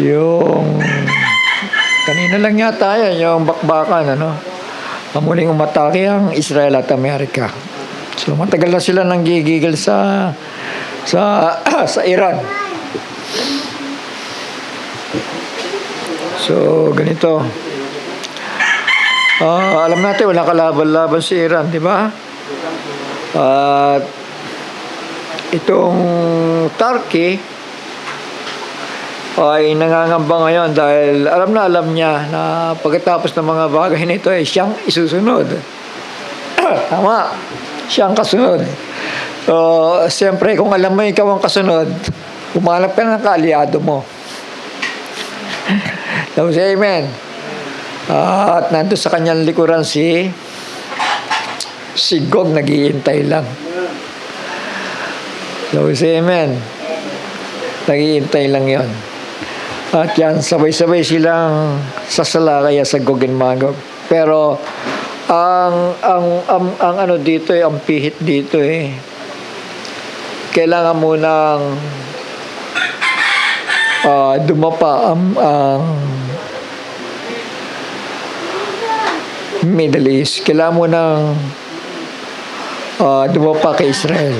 Yung kanina lang yata yan, yung bakbakan, ano? Muling umatake ang Israel at Amerika. So matagal na sila nanggigigil sa sa Iran. So ganito. Alam natin wala kalaban-laban si Iran, di ba? At itong Turkey ay nangangamba ngayon dahil alam niya na pagkatapos ng mga bagay nito ay siyang isusunod. Tama, siyang kasunod. So, siyempre, kung alam mo ikaw ang kasunod, humanap ka ng kaalyado mo. So, say amen. At nandun sa kanyang likuran si Gog, naghihintay lang. So, say amen. Naghihintay lang yon. At yan, sabay-sabay silang sasalakaya sa Gog and Magog. Pero, ang ano dito ang pihit dito kailangan munang dumapa ang Middle East. Kailangan munang dumapa kay Israel.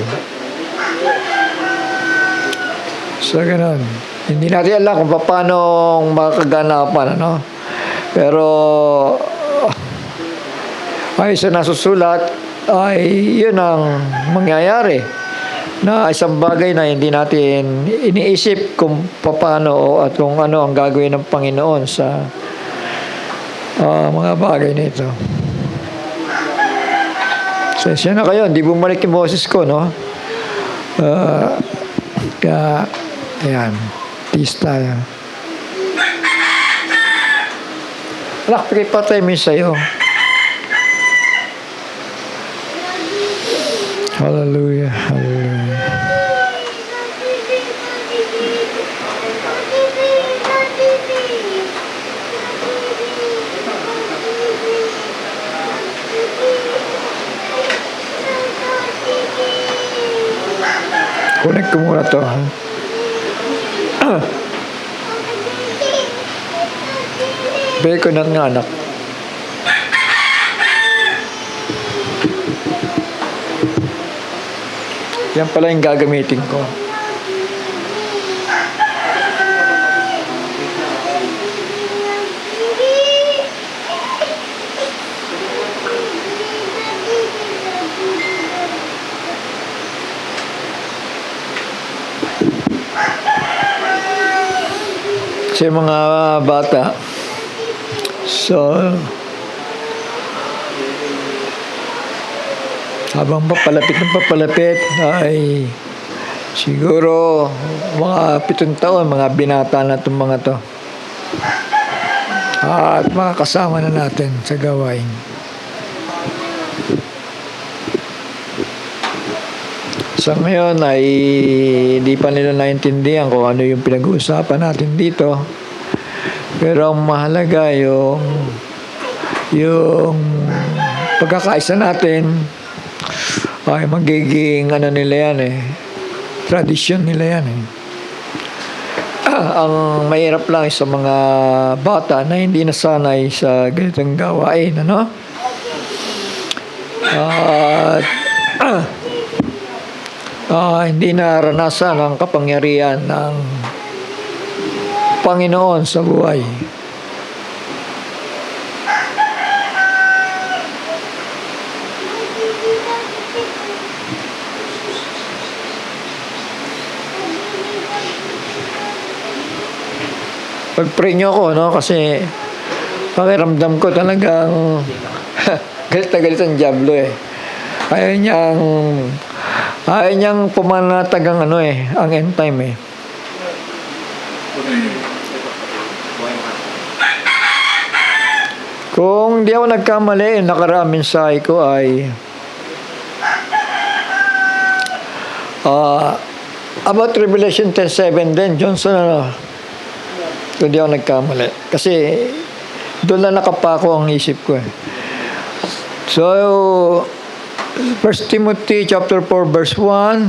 So, ganun. Hindi natin alam kung paano makakaganapan, ano? Pero, ay sa nasusulat, ay yun ang mangyayari. Na isang bagay na hindi natin iniisip kung paano at kung ano ang gagawin ng Panginoon sa mga bagay nito. Sensya na kayo, hindi bumalik yung boses ko, no? Kaya, ayan. Peace tayo. Anak, pakipatay mo sa'yo. Hallelujah, hallelujah. Connect ko muna to, ha? Bacon at nga, anak. Yan pala yung gagamitin ko. Kasi mga bata, so habang papalapit ay siguro mga 7 taon, mga binata na itong mga to. At makakasama na natin sa gawain. Sa ngayon ay hindi pa nila naintindihan kung ano yung pinag-uusapan natin dito. Pero ang mahalaga yung pagkakaisa natin ay magiging ano nila yan tradisyon nila yan Ang mahirap lang sa mga bata na hindi nasanay sa ganitong gawain, ano? Hindi naranasan ang kapangyarihan ng Panginoon sa buhay. Pag-pray nyo ako, no? Kasi pakiramdam ko talagang galit na galit ang Diablo Ayaw niyang pumanatag ang ang end time Kung di ako nagkamali, nakaraang mensahe ko ay about Revelation 10:7 din, Johnson, kung di ako nagkamali. Kasi doon lang nakapako ang isip ko So, 1 Timothy chapter 4 verse 1.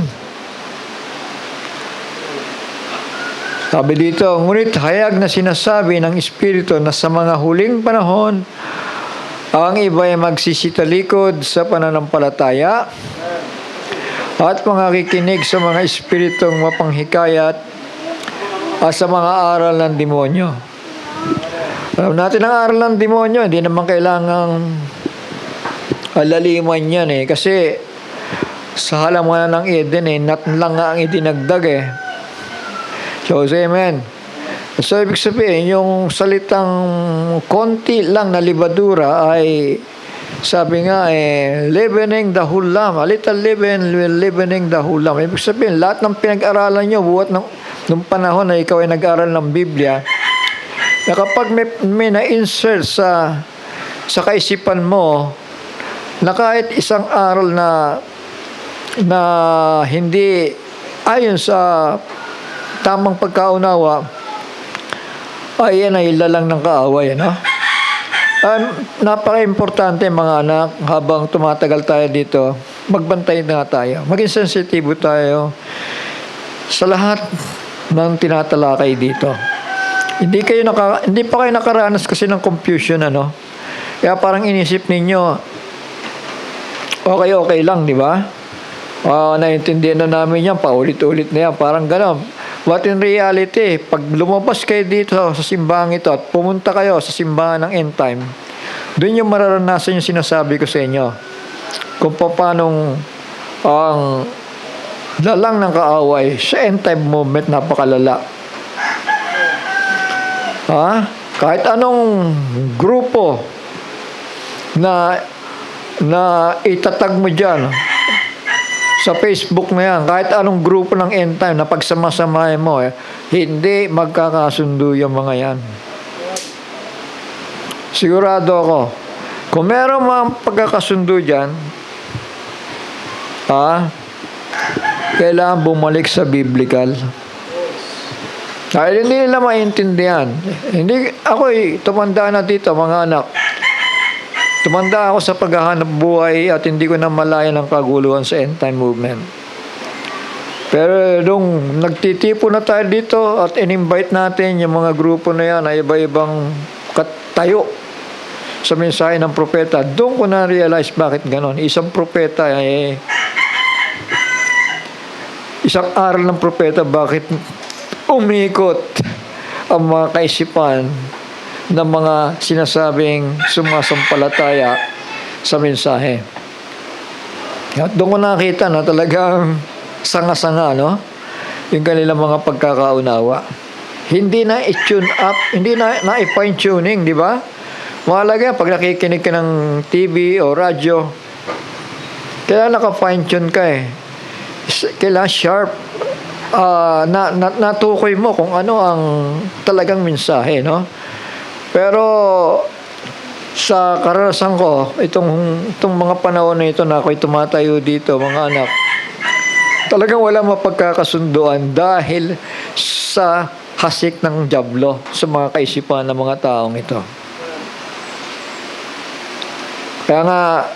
Sabi dito, ngunit hayag na sinasabi ng Espiritu na sa mga huling panahon, ang iba ay magsisitalikod sa pananampalataya at mga kikinig sa mga espiritong mapanghikayat at sa mga aral ng demonyo. Alam natin ang aral ng demonyo, hindi naman kailangang alaliman yan kasi sa halaman ng Eden nat lang nga ang idinagdag So, amen. So, ibig sabihin, yung salitang konti lang na libadura ay, sabi nga, leavening the whole lump. A little leaven will leavening the whole lump. Ibig sabihin, lahat ng pinag-aralan nyo, buhat nung panahon na ikaw ay nag-aral ng Biblia, na kapag may na-insert sa kaisipan mo, na kahit isang aral na hindi ayon sa tamang pagkaunawa, ay yan ay lalang ng kaaway, napaka-importante mga anak, habang tumatagal tayo dito, magbantay na tayo. Maging sensitibo tayo sa lahat ng tinatalakay dito. Hindi pa kayo nakaranas kasi ng confusion, Kaya parang inisip ninyo, okay lang, di ba? Naintindihan na namin yan, paulit-ulit na yan, parang gano'n. But in reality, pag lumabas kayo dito sa simbahan ito at pumunta kayo sa simbahan ng end time, doon yung mararanasan yung sinasabi ko sa inyo. Kung paano ang lalang ng kaaway sa end time movement, napakalala. Kahit anong grupo na itatag mo dyan sa Facebook na yan, kahit anong grupo ng end time na pagsamasamahin mo, hindi magkakasundo yung mga yan. Sigurado ako, kung meron mga pagkakasundo dyan, kailangan bumalik sa biblical. Dahil hindi nila maintindihan. Tumanda na dito, mga anak. Tumanda ako sa paghahanap buhay at hindi ko na malaya ng kaguluhan sa end time movement. Pero nung nagtitipo na tayo dito at in-invite natin yung mga grupo na yan na iba-ibang katayo sa mensahe ng propeta, doon ko na-realize bakit ganon. Isang propeta isang aral ng propeta, bakit umikot ang mga kaisipan ng mga sinasabing sumasampalataya sa mensahe. At doon ko nakita na talagang sanga-sanga, yung kanilang mga pagkakaunawa. Hindi na i-tune up, hindi na i-fine tuning, di ba? Mahalaga pag nakikinig ka ng TV o radyo, kailangan naka-fine tune ka Kailangan sharp. Natukoy mo kung ano ang talagang mensahe, Pero sa karanasan ko, itong mga panahon na ito na ako'y tumatayo dito, mga anak, talagang wala mapagkakasunduan dahil sa hasik ng dyablo sa mga kaisipan ng mga taong ito. Kaya nga,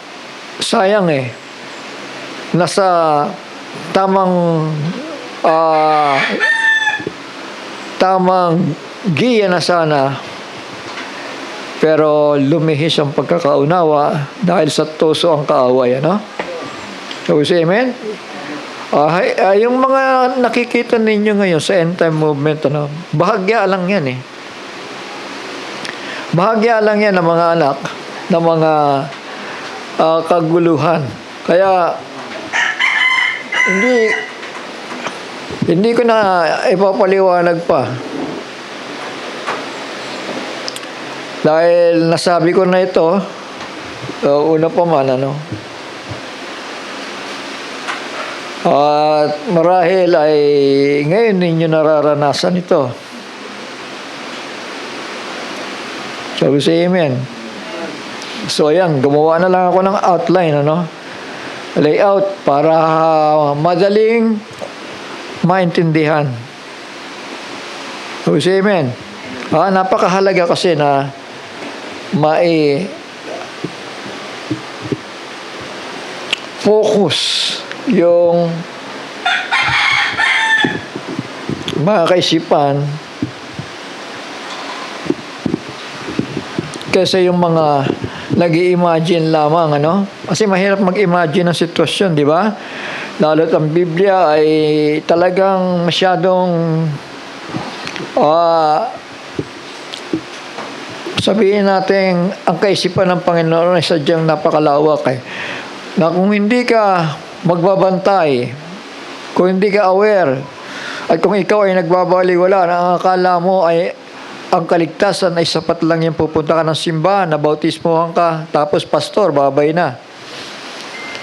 sayang nasa tamang giya na sana, pero lumihis ang pagkakaunawa dahil sa tuso ang kaaway, So, say amen? Yung mga nakikita ninyo ngayon sa end time movement, bahagya lang yan Bahagya lang yan ng mga anak, ng mga kaguluhan. Kaya, hindi ko na ipapaliwanag pa. Dahil nasabi ko na ito, una pa man, At marahil ay ngayon ninyo nararanasan ito. Sabi sa amen. So, ayan, gumawa na lang ako ng outline, layout para madaling maintindihan. Sabi sa amen. Napakahalaga kasi na focus yung mga kaisipan kaysa yung mga nag-i-imagine lamang, ano? Kasi mahirap mag-imagine ng sitwasyon, di ba? Lalo't ang Biblia ay talagang masyadong sabihin natin, ang kaisipan ng Panginoon ay sadyang napakalawak na kung hindi ka magbabantay, kung hindi ka aware, at kung ikaw ay nagbabaliwala na ang akala mo ay ang kaligtasan ay sapat lang yung pupunta ka ng simbahan, nabautismohan ka, tapos pastor, babay na.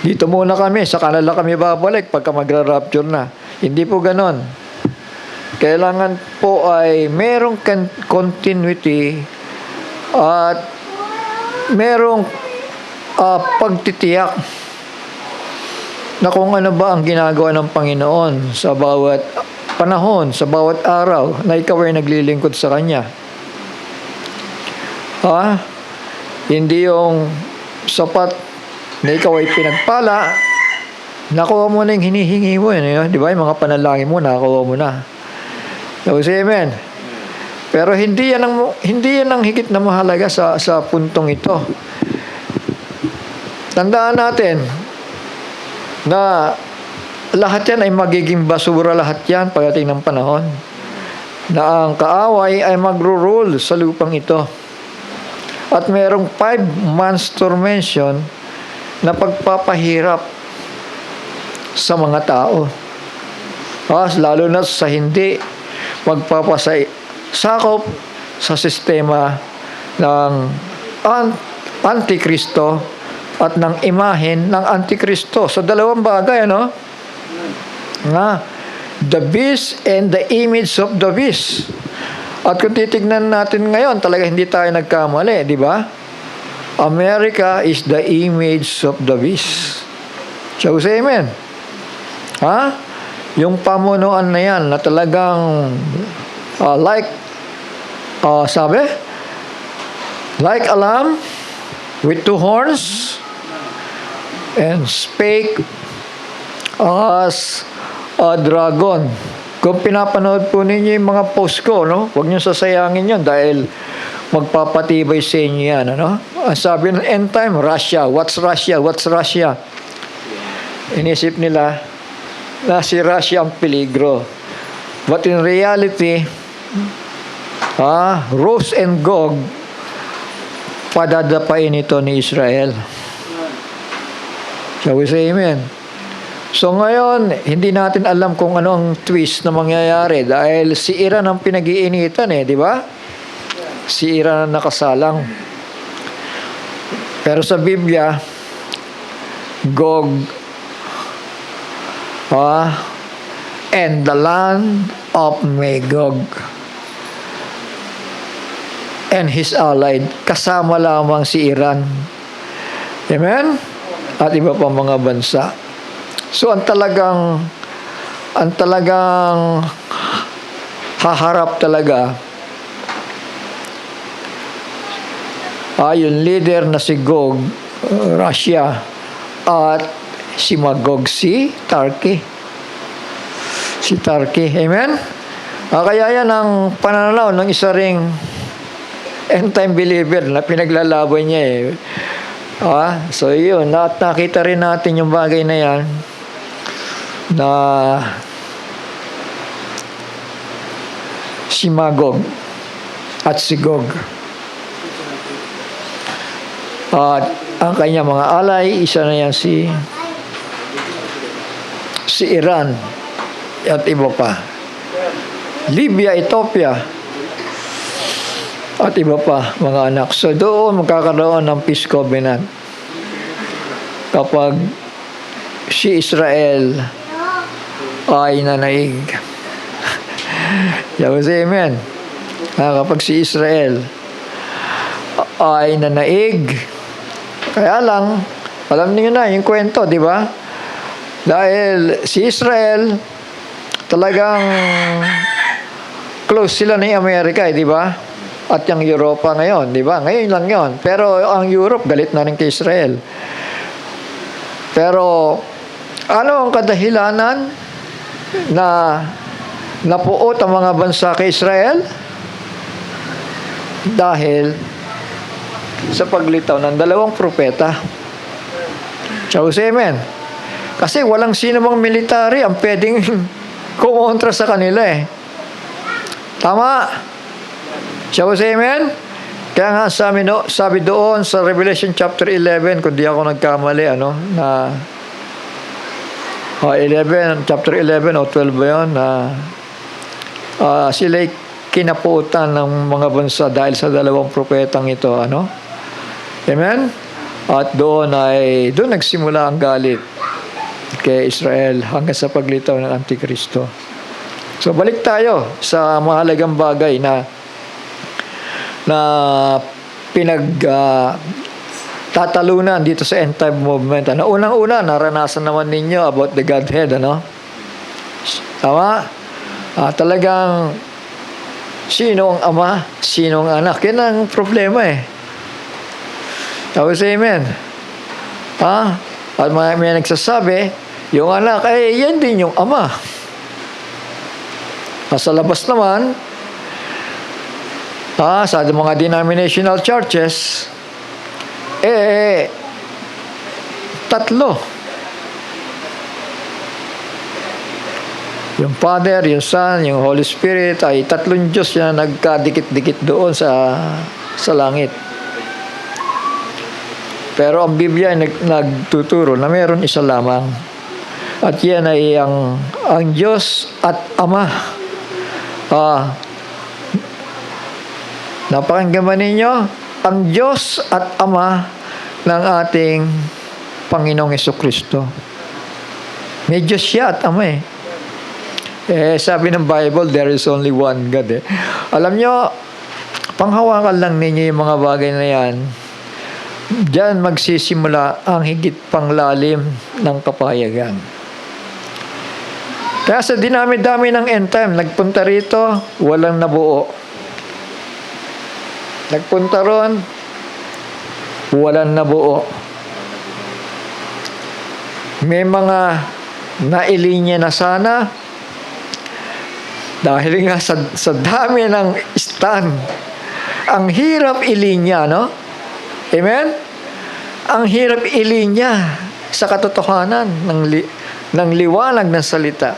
Dito muna kami, sa kanila kami babalik pagka magra-rapture na. Hindi po ganon. Kailangan po ay merong continuity at merong pagtitiyak na kung ano ba ang ginagawa ng Panginoon sa bawat panahon, sa bawat araw na ikaw ay naglilingkod sa Kanya. Hindi yung sapat na ikaw ay pinagpala, nakuha mo na yung hinihingi mo. Di ba? Yung mga panalangin mo, nakuha mo na. So, say amen. Pero hindi yan ang higit na mahalaga sa puntong ito. Tandaan natin na lahat yan ay magiging basura, lahat yan pagdating ng panahon. Na ang kaaway ay magro-rule sa lupang ito. At merong 5 months tormention na pagpapahirap sa mga tao. Lalo na sa hindi magpapasakop sa sistema ng Antikristo at ng imahen ng Antikristo. Sa dalawang bagay, ano? The beast and the image of the beast. At kung titignan natin ngayon, talaga hindi tayo nagkamali, di ba? America is the image of the beast. Shall we say amen? Yung pamunuan na yan na talagang like a lamb with 2 horns and spake as a dragon. Kung pinapanood po ninyo yung mga post ko, no? Huwag nyo sasayangin yun dahil magpapatibay sa inyo yan, ano? Ang sabi ng end time, Russia. What's Russia? What's Russia? Inisip nila na si Russia ang peligro. But in reality, Rose and Gog, padadapain ito ni Israel. Shall we say amen? So ngayon, hindi natin alam kung ano ang twist na mangyayari dahil si Iran ang pinag-iinitan di ba? Si Iran ang nakasalang. Pero sa Biblia, Gog and the land of Magog and his allied, kasama lamang si Iran. Amen? At iba pang mga bansa. So ang talagang haharap talaga yung leader na si Gog, Russia, at si Magog, si Turkey. Si Turkey. Amen? Kaya yan ang pananaw ng isa ring end-time believer na pinaglalaban niya So yun, nakita rin natin yung bagay na yan na si Magog at si Gog. At ang kanya mga alay, isa na yan si Iran at iba pa. Libya, Ethiopia at iba pa mga anak. So doon magkakaroon ng peace covenant kapag si Israel ay nanaig. Yawa say amen. Kapag si Israel ay nanaig, kaya lang, alam niyo na yung kwento, di ba? Dahil si Israel talagang close sila ni Amerika, di ba? At yung Europa ngayon, di ba? Ngayon lang yon. Pero ang Europe, galit na rin kay Israel. Pero, ano ang kadahilanan na napuot ang mga bansa kay Israel dahil sa paglitaw ng dalawang propeta. Shall we say amen? Kasi walang sino mang military ang pwedeng kumontra sa kanila eh. Tama? Shall we say amen? Kaya nga sabi doon sa Revelation chapter 11, kung di ako nagkamali, chapter 11 o 12 ba yun, sila'y kinaputan ng mga bansa dahil sa dalawang propetang ito, Amen? At doon nagsimula ang galit kay Israel hanggang sa paglitaw ng Antikristo. So balik tayo sa mahalagang bagay na tatalunan dito sa end time movement. Unang-una, naranasan naman ninyo about the Godhead, Tama? Talagang sino ang Ama, sino ang Anak. Yan ang problema eh. Tapos amen. At may nagsasabi, yung Anak, yan din yung Ama. Sa labas naman, sa mga denominational churches, tatlo. Yung Father, yung Son, yung Holy Spirit ay tatlong Diyos na nagkadikit-dikit doon sa langit. Pero ang Biblia ay nagtuturo na mayroon isa lamang. At yan ay ang Diyos at Ama. Napakinggan ba ninyo? Ang Diyos at Ama ng ating Panginoong Jesucristo. May Diyos siya at Ama eh. Sabi ng Bible, there is only one God eh. Alam nyo, panghawakan lang ninyo yung mga bagay na yan. Diyan magsisimula ang higit panglalim ng kapayagan. Kaya sa dinami-dami ng end time, nagpunta rito, walang nabuo. Nagpunta ron, walang nabuo. May mga nailinya na sana, dahil nga sa dami ng stand, ang hirap ilinya, Amen? Ang hirap ilinya sa katotohanan ng liwanag ng salita.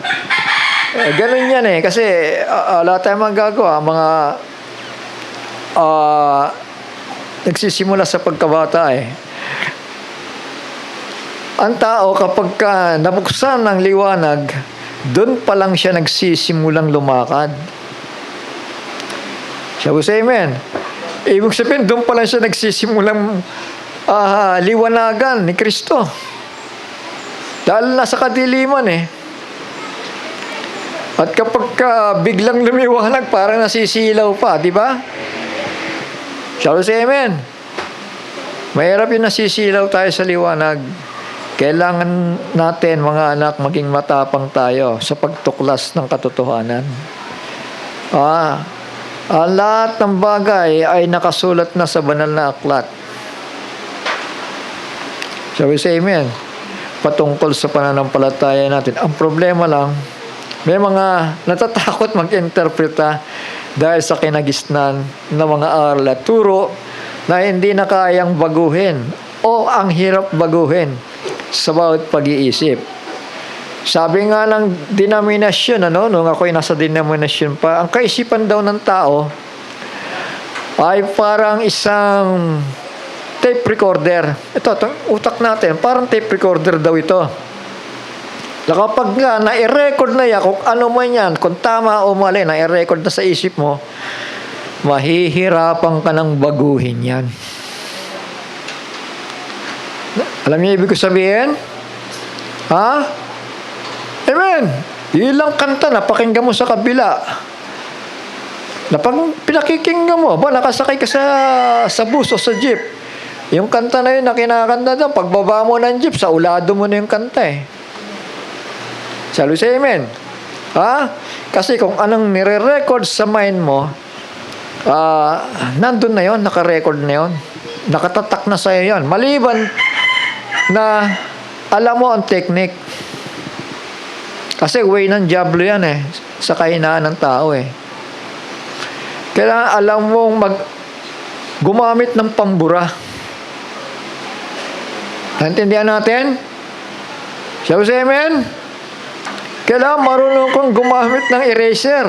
Ganun yan eh. Kasi wala tayong magagawa. Mga nagsisimula sa pagkabata eh. Ang tao kapag nabuksan ng liwanag, doon pa lang siya nagsisimulang lumakad. Shall we say amen? Ibig sabihin, doon pa lang siya nagsisimulang liwanagan ni Kristo. Dahil nasa kadiliman eh. At kapag biglang lumiwanag, parang nasisilaw pa, di ba? Shall we say amen? Mahirap yung nasisilaw tayo sa liwanag. Kailangan natin, mga anak, maging matapang tayo sa pagtuklas ng katotohanan. Ang lahat ng bagay ay nakasulat na sa banal na aklat. Shall we say amen? Patungkol sa pananampalataya natin. Ang problema lang, may mga natatakot mag-interpreta dahil sa kinagisnan ng mga aral at turo na hindi na kayang baguhin o ang hirap baguhin sa bawat pag-iisip. Sabi nga ng denominasyon, nung ako'y nasa denominasyon pa, ang kaisipan daw ng tao ay parang isang tape recorder. Itong utak natin, parang tape recorder daw ito. Kapag nga, na-record na yan, kung ano man yan, kung tama o mali, na-record na sa isip mo, mahihirapan ka ng baguhin yan. Alam niyo ibig ko sabihin? Amen. Ilang kanta na pakinggan mo sa kabila. Pinakikinggan mo, nakasakay ka sa bus o sa jeep. Yung kanta na yun na kinakanta doon, pagbaba mo ng jeep, sa ulado mo na yung kanta eh. Shall we say amen? Kasi kung anong nire-record sa mind mo, nandun na yun, naka-record na yun. Nakatatak na sa'yo yun. Maliban na alam mo ang technique. Kasi way ng diablo yan eh. sa kahinaan ng tao eh. Kailangan alam mong gumamit ng pambura. Naintindihan natin? Shall we say amen? Kailangan marunong kang gumamit ng eraser.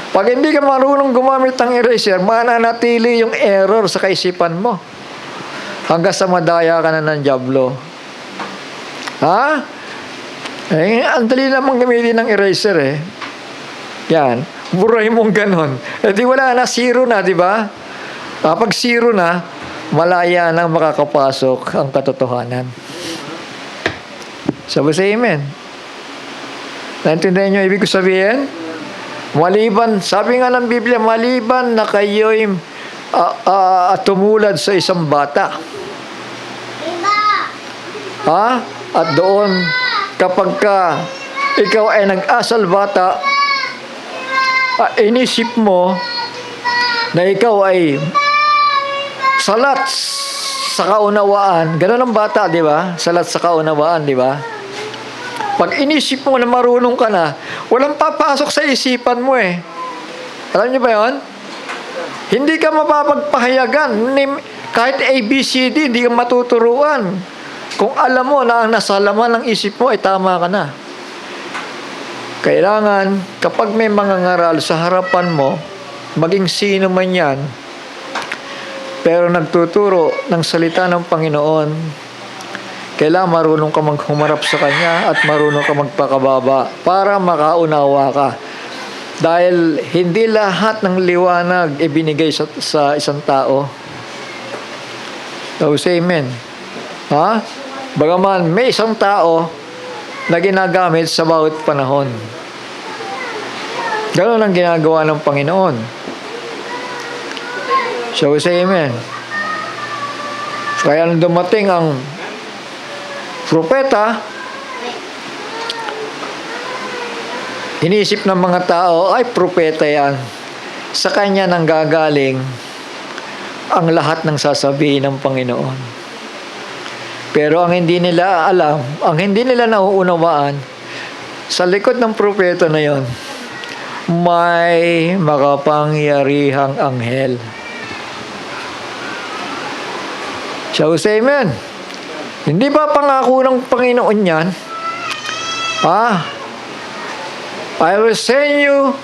Pag hindi ka marunong gumamit ng eraser, mananatili yung error sa kaisipan mo. Hanggang sa madaya ka na ng dyablo. Ha? Eh, ang dali namang gamitin ng eraser eh. Yan. Buray mong ganon. Eh di wala na, zero na, di ba? Kapag zero na, malaya nang makakapasok ang katotohanan. Sabi sa amen. Naintindihan nyo ibig ko sabihin? Maliban, sabi nga ng Biblia, maliban na kayo'y tumulad sa isang bata. Ha? At doon, kapag ikaw ay nag-asal bata, inisip mo na ikaw ay salat sa kaunawaan. Ganun ang bata, di ba? Salat sa kaunawaan, di ba? Pag inisip mo na marunong ka na, walang papasok sa isipan mo eh. Alam niyo ba yun? Hindi ka mapapagpahayagan. Kahit ABCD, hindi ka matuturuan. Kung alam mo na ang nasa laman ng isip mo, ay tama ka na. Kailangan, kapag may mga ngaral sa harapan mo, maging sino man yan, pero nagtuturo ng salita ng Panginoon, kailangan marunong ka maghumarap sa Kanya at marunong ka magpakababa para makaunawa ka. Dahil hindi lahat ng liwanag ibinigay sa isang tao. So, say amen. Ha? Bagaman may isang tao na ginagamit sa bawat panahon. Ganoon ang ginagawa ng Panginoon. So, say amen. Kaya nung dumating ang propeta, inisip ng mga tao, ay propeta yan. Sa kanya nang gagaling ang lahat ng sasabihin ng Panginoon. Pero ang hindi nila alam, ang hindi nila nauunawaan, sa likod ng propeta na yon, may makapangyarihang anghel. Shall we say amen? Hindi ba pangako ng Panginoon yan? I will send you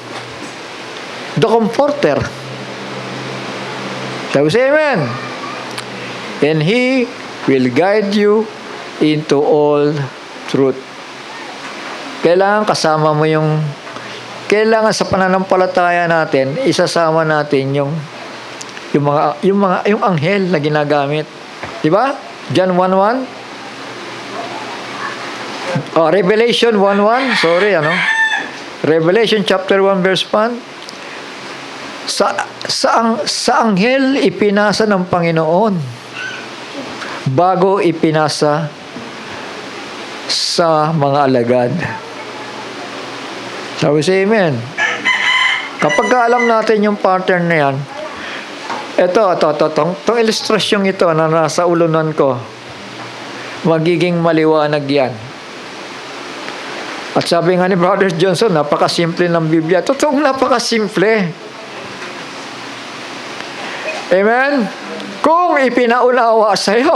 the Comforter. Shall we say amen? And He will guide you into all truth. Kailangan kasama mo kailangan sa pananampalataya natin, isasama natin yung anghel na ginagamit. Di ba? John 1:1. Revelation 1:1. Sorry, Revelation chapter 1 verse 1. Sa anghel ipinasa ng Panginoon bago ipinasa sa mga alagad. Shall we say amen? Kapag alam natin yung pattern na yan, itong ilustrasyong ito na nasa ulunan ko, magiging maliwanag yan. At sabi nga ni Brother Johnson, napakasimple ng Biblia. Totoong napakasimple. Amen? Kung ipinaunawa sa'yo,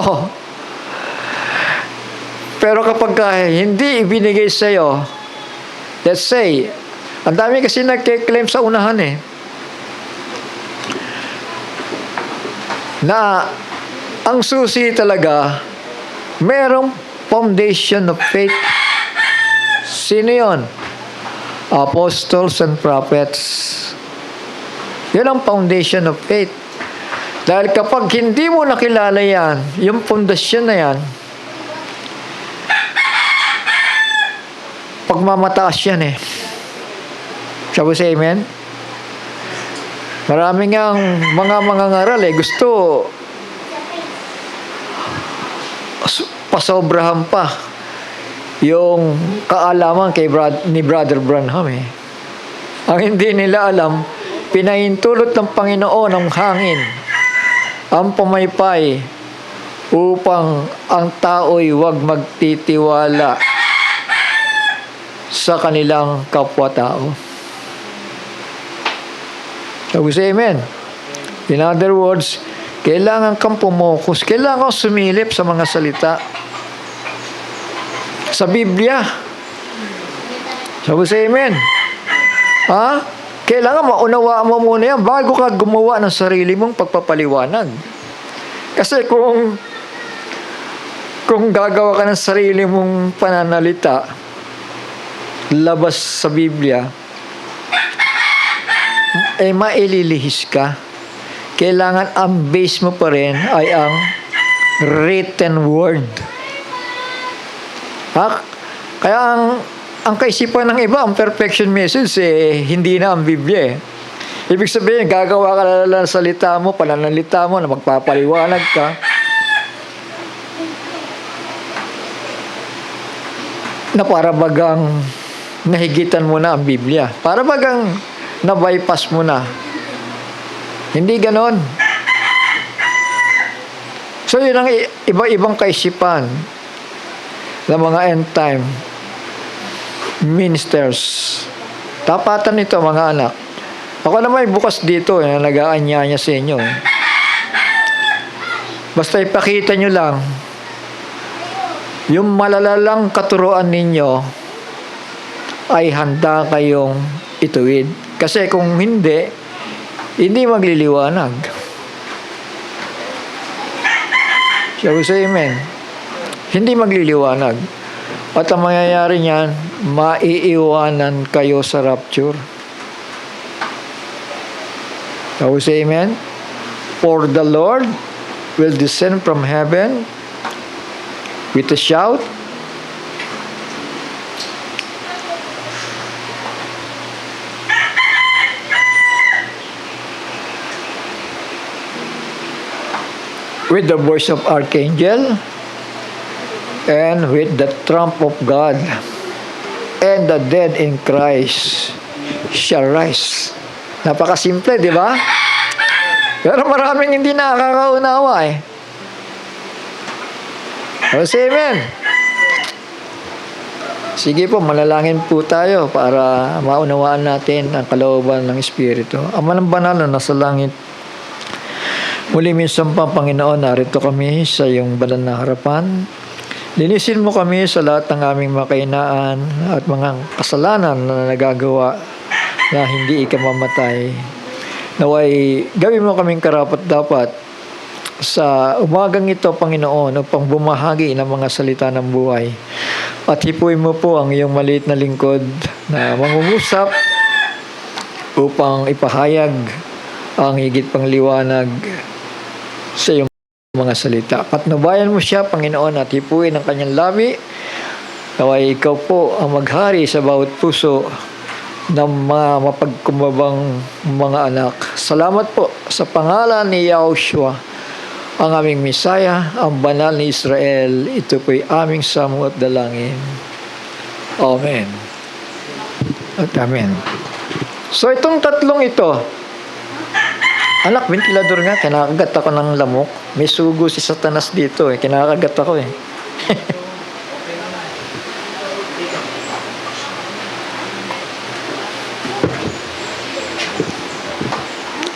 pero kapag hindi ibinigay sa'yo, let's say, ang dami kasi nagkiklaim sa unahan na ang susi talaga, merong foundation of faith. Sino yun? Apostles and prophets. Yun ang foundation of faith. Dahil kapag hindi mo nakilala yan, yung pundasyon na yan, pagmamataas yan Shall we say amen? Maraming ang mga ngaral gusto pasobrahan pa yung kaalaman ni Brother Branham Ang hindi nila alam, pinahintulot ng Panginoon ang hangin, ang pamaypay, upang ang tao'y huwag magtitiwala sa kanilang kapwa-tao. So, say amen. In other words, kailangan kang pumokus, kailangan kang sumilip sa mga salita sa Biblia. So, say amen. Ha? Kailangan maunawaan mo muna yan bago ka gumawa ng sarili mong pagpapaliwanag. Kasi kung gagawa ka ng sarili mong pananalita labas sa Biblia, maililihis ka. Kailangan ang base mo pa rin ay ang written word. Kaya ang kaisipan ng iba, ang perfection message, hindi na ang Biblia. Ibig sabihin, gagawa ka lang ng salita mo, pananalita mo, na magpapaliwanag ka. Na para bagang nahigitan mo na ang Biblia. Para bagang na-bypass mo na. Hindi ganon. So, yun ang iba-ibang kaisipan ng mga end time ministers. Tapatan nito, mga anak. Ako naman bukas dito, nag-aanyaya sa inyo. Basta ipakita nyo lang yung malalalang katuruan ninyo ay handa kayong ituwid. Kasi kung hindi magliliwanag. Shall we say amen? Hindi magliliwanag. At ang mangyayari niyan, maiiwanan kayo sa rapture. Shall we say amen? For the Lord will descend from heaven with a shout, with the voice of archangel, and with the trump of God, and the dead in Christ shall rise. Napakasimple, di ba? Pero maraming hindi nakakaunawa eh. Say amen. Sige po, manalangin po tayo para maunawaan natin ang kalooban ng Espiritu. Ama ng banal na nasa langit, muli minsan pa, Panginoon, narito kami sa iyong banal na harapan. Linisin mo kami sa lahat ng aming mga kahinaan at mga kasalanan na nagagawa na hindi ikamamatay. Naway, gawin mo kaming karapat-dapat sa umagang ito, Panginoon, upang bumahagi ng mga salita ng buhay. At hipuin mo po ang iyong maliit na lingkod na mangungusap upang ipahayag ang higit pang liwanag sa iyong mga salita. Patnubayan mo siya, Panginoon, at hipuin ang kanyang labi. Naway ikaw po ang maghari sa bawat puso ng mga mapagkumbabang mga anak. Salamat po sa pangalan ni Yahushua, ang aming Misaya, ang banal ni Israel. Ito po'y aming samot dalangin. Amen. At amen. So itong tatlong ito, anak, ventilador nga, kinakagat ako ng lamok. May sugo si Satanas dito kinakagat ako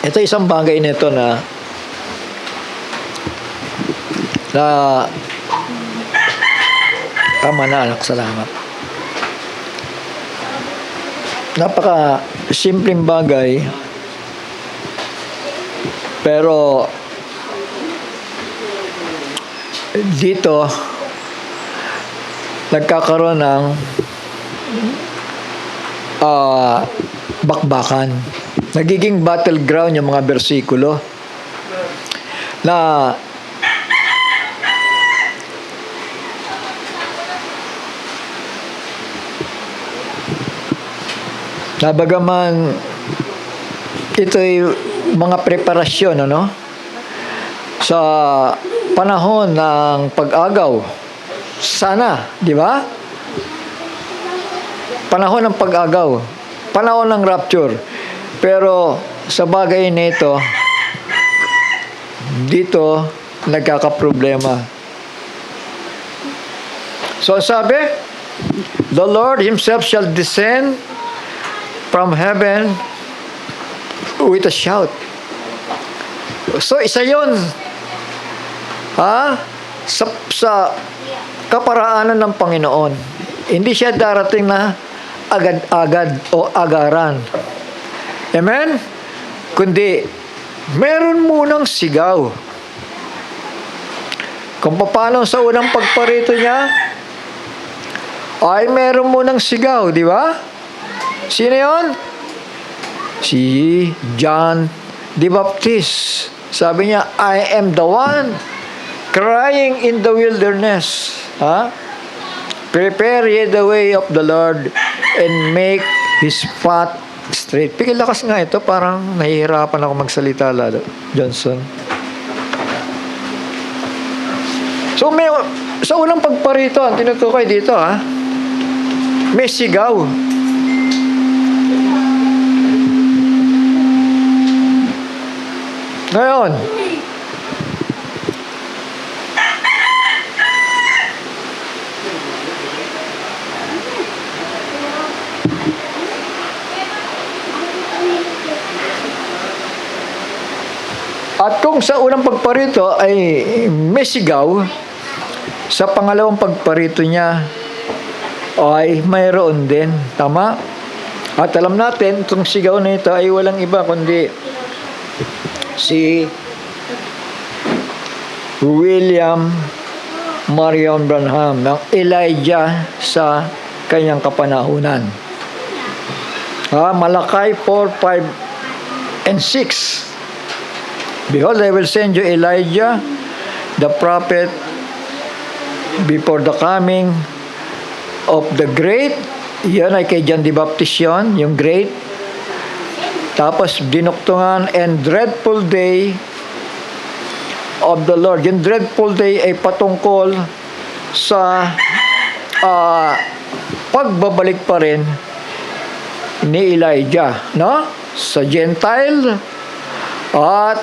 Ito isang bagay nito na tama na, anak, salamat. Napaka simpleng bagay, pero dito nagkakaroon ng bakbakan. Nagiging battleground yung mga bersikulo na bagaman ito'y mga preparasyon sa panahon ng pag-agaw. Sana, di ba? Panahon ng pag-agaw, panahon ng rapture. Pero sa bagay nito, dito nagkakaproblema. So sabi, The Lord himself shall descend from heaven with a shout. So, isa yun. Sa kaparaanan ng Panginoon. Hindi siya darating na agad-agad o agaran. Amen? Kundi, meron munang sigaw. Kung paano sa unang pagparito niya, ay meron munang sigaw, di ba? Sino yun? Si John the Baptist. Sabi niya, I am the one crying in the wilderness. Prepare ye the way of the Lord and make His path straight. Pikilakas nga ito, parang nahihirapan ako magsalita lalo, Johnson. So, sa unang pagparito, ang tinutukoy dito, may sigaw. Ngayon, at kung sa unang pagparito ay may sigaw, sa pangalawang pagparito niya ay mayroon din. Tama? At alam natin, itong sigaw na ito ay walang iba kundi si William Marion Branham ng Elijah sa kanyang kapanahunan. Malakay 4, 5, and 6. Behold, I will send you Elijah, the prophet, before the coming of the great. Yan ay kay John the Baptist yun, yung great. Tapos, dinuktungan and dreadful day of the Lord. Yung dreadful day ay patungkol sa pagbabalik pa rin ni Elijah, no? Sa Gentile at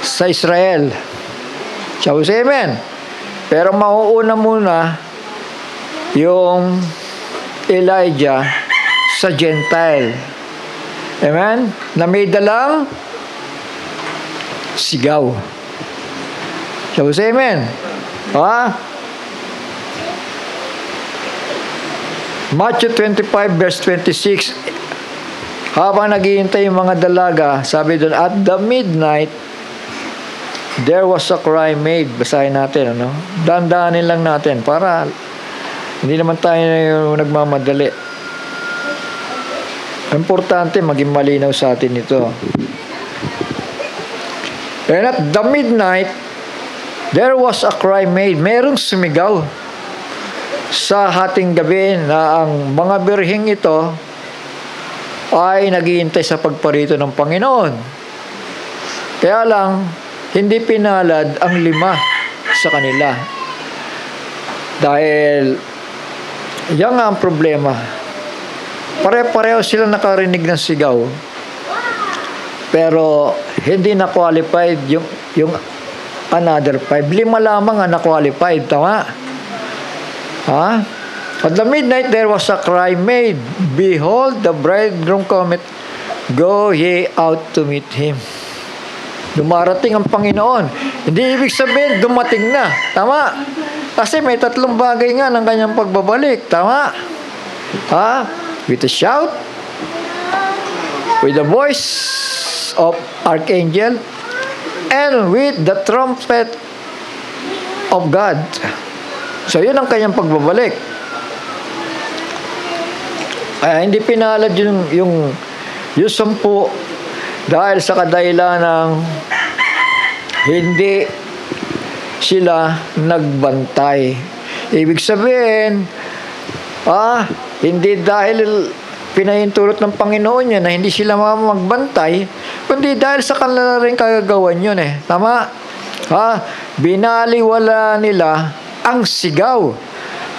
sa Israel. Shall we say amen? Pero mauuna muna yung Elijah sa Gentile. Amen? Na may dalang sigaw. Shall we say amen? Matthew 25 verse 26. Habang naghihintay yung mga dalaga, sabi doon, at the midnight, there was a cry made. Basahin natin, ano? Dandanin lang natin para hindi naman tayo nagmamadali. Importante maging malinaw sa atin ito. And at the midnight, there was a cry made. Merong sumigaw sa hating gabi na ang mga birhing ito ay naghihintay sa pagparito ng Panginoon. Kaya lang, hindi pinalad ang 5 sa kanila. Dahil, yan nga ang problema. Pare-pareho sila nakarinig ng sigaw. Pero, hindi na-qualified yung another 5. 5 lamang ang na-qualified. Tama? At the midnight there was a cry made, behold, the bridegroom cometh, go ye out to meet him. Dumarating ang Panginoon. Hindi ibig sabihin, dumating na. Tama? Kasi may 3 bagay nga ng kanyang pagbabalik. Tama? With a shout, with the voice of archangel, and with the trumpet of God. So, yun ang kanyang pagbabalik. Hindi pinalad yung 10 dahil sa kadahilan ng hindi sila nagbantay. Ibig sabihin, hindi dahil pinahintulot ng Panginoon yan na hindi sila magbantay, kundi dahil sa kanila rin kagagawan yun Tama? Binaliwala nila ang sigaw.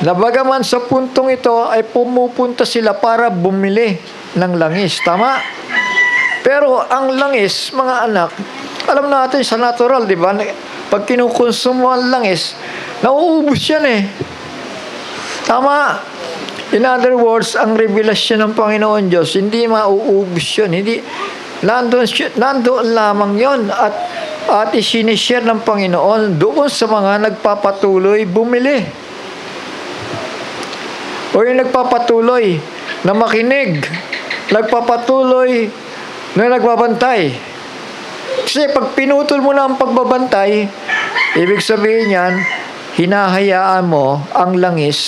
Na bagaman sa puntong ito ay pumupunta sila para bumili ng langis. Tama? Pero ang langis, mga anak, alam natin sa natural, di ba? Pag kinukonsumo ang langis, nauubos yan Tama? In other words, ang revelasyon ng Panginoon Diyos, hindi mauubos yun. Hindi, nandoon lamang yun. At isinishare ng Panginoon doon sa mga nagpapatuloy bumili. O yung nagpapatuloy na makinig, nagpapatuloy na nagbabantay. Kasi pag pinutol mo na ang pagbabantay, ibig sabihin yan, hinahayaan mo ang langis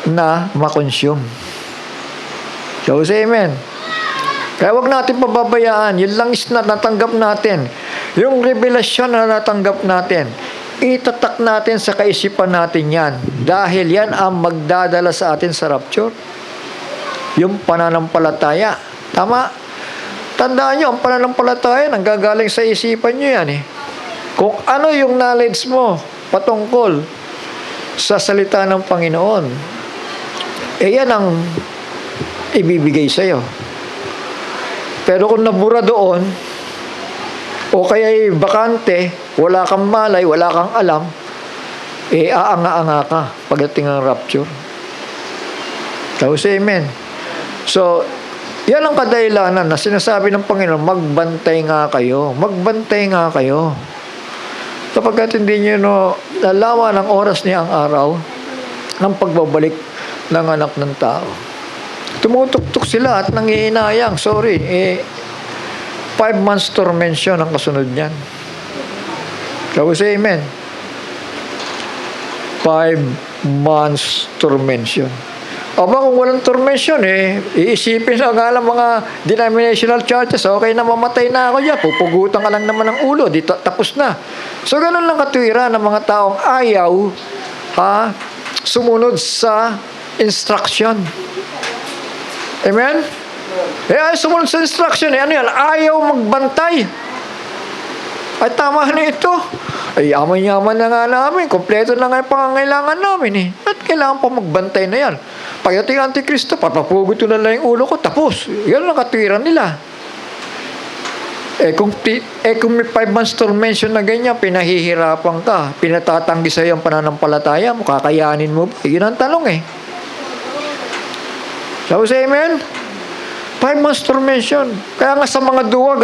na makonsume. So, say amen. Kaya huwag natin pababayaan, yung langis na natanggap natin, yung revelasyon na natanggap natin, itatak natin sa kaisipan natin yan. Dahil yan ang magdadala sa atin sa rapture. Yung pananampalataya. Tama? Tandaan nyo, ang pananampalataya nanggagaling sa isipan nyo yan eh. Kung ano yung knowledge mo patungkol sa salita ng Panginoon, yan ang ibibigay sa'yo. Pero kung nabura doon, o kaya'y bakante, wala kang malay, wala kang alam, aanga-anga ka pagdating ng rapture. So, say amen. So, yan ang kadahilanan na sinasabi ng Panginoon, magbantay nga kayo. Magbantay nga kayo. Sapagkat hindi nyo lalaman ang oras niya ang araw ng pagbabalik ng anak ng tao. Tumutuktok sila at nangihinayang. 5 months tormention ang kasunod niyan. So, say amen. 5 months tormention. Aba, kung walang tormention, iisipin na nga lang mga denominational churches, okay na mamatay na ako dyan, pupugutan ka lang naman ng ulo, tapos na. So, ganun lang katwira ng mga taong ayaw, sumunod sa instruction. Amen? Ay, sumunod sa instruction, ano yan? Ayaw magbantay. Ay, tama na ito. Ay, yaman-yaman na nga namin. Kompleto na nga yung pangangailangan namin At kailangan pa magbantay na yan. Pagdating ang Antikristo, papapugot na lang yung ulo ko, tapos. Yan lang katwiran nila. Kung may 5 months tormention na ganyan, pinahihirapan ka, pinatatanggi sa'yo ang pananampalataya mo, kakayanin mo ba? Yun ang tanong So, say amen? 5 months tormention. Kaya nga sa mga duwag,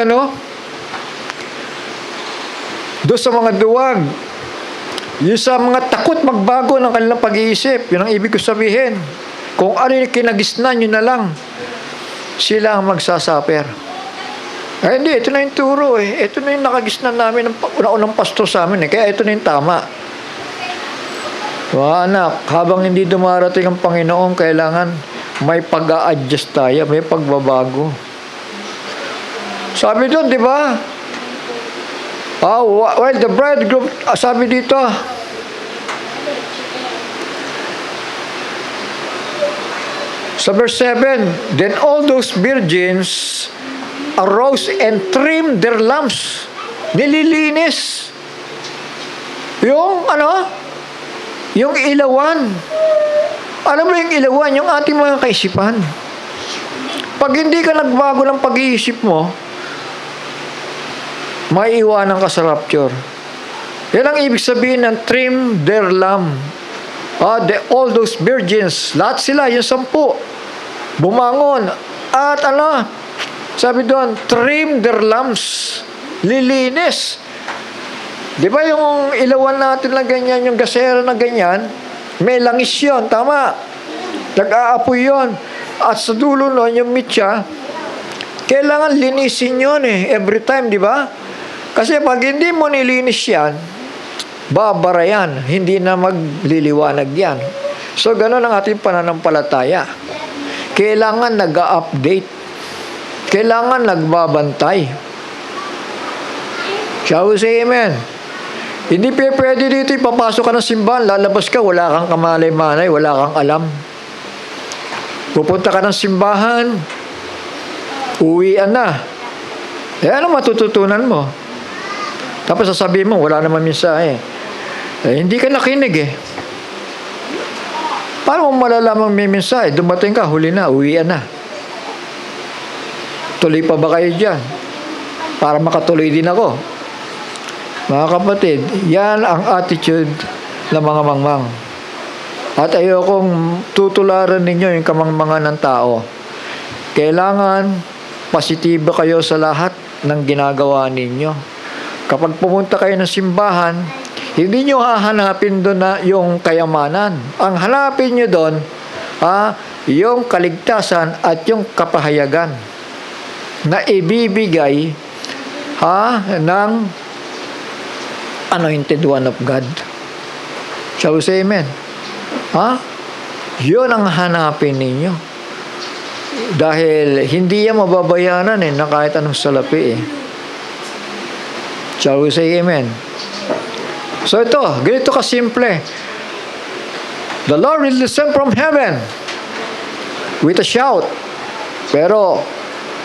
doon sa mga duwag, yung sa mga takot magbago ng kanilang pag-iisip, yun ang ibig ko sabihin. Kung ano yung kinagisnan, yun na lang. Sila ang magsasaper. Ay, hindi, ito na yung turo Ito na yung nakagisnan namin ng unang pastor sa amin Kaya ito na yung tama. Anak, habang hindi dumarating ang Panginoon, kailangan may pag-a-adjust tayo, may pagbabago. Sabi doon, di ba? While the bridegroom, sabi dito, sa verse 7, then all those virgins arose and trimmed their lamps. Nililinis. Yung yung ilawan. Alam mo yung ilawan, yung ating mga kaisipan. Pag hindi ka nagbago ng pag-iisip mo, maiiwanan ka sa rapture. Yan ang ibig sabihin ng trim their lamp. All those virgins, lahat sila, yung 10, bumangon. At sabi doon, trim their lamps. Lilinis. Di ba yung ilawan natin na ganyan, yung gasera na ganyan, may langis yun, tama. Nag-aapoy yun. At sa dulo nun, yung mitya, kailangan linisin yun every time, di ba? Kasi pag hindi mo nilinis yan, babara yan. Hindi na magliliwanag yan. So, ganun ang ating pananampalataya. Kailangan nag-update. Kailangan nagbabantay. Shall we say amen? Hindi pwede dito ipapasok ka ng simbahan, lalabas ka, wala kang kamalay-malay, wala kang alam. Pupunta ka ng simbahan, uwian na. Ano matututunan mo? Tapos sasabihin mo, wala naman mensahe. Hindi ka nakinig Paano mo malalamang may mensahe? Dumating ka, huli na, uwian na. Tuloy pa ba kayo dyan? Para makatuloy din ako. Mga kapatid, yan ang attitude ng mga mangmang. At ayokong tutularan ninyo yung kamangmangan ng tao. Kailangan positibo kayo sa lahat ng ginagawa ninyo. Kapag pumunta kayo ng simbahan, hindi nyo hahanapin doon na yung kayamanan. Ang hanapin nyo doon, yung kaligtasan at yung kapahayagan na ibibigay ng anointed one of God. Shall we say amen? Yun ang hanapin ninyo. Dahil hindi yan mababayaran na kahit anong salapi Shall we say amen? So ito, ganito kasimple. The Lord will descend from heaven with a shout. Pero,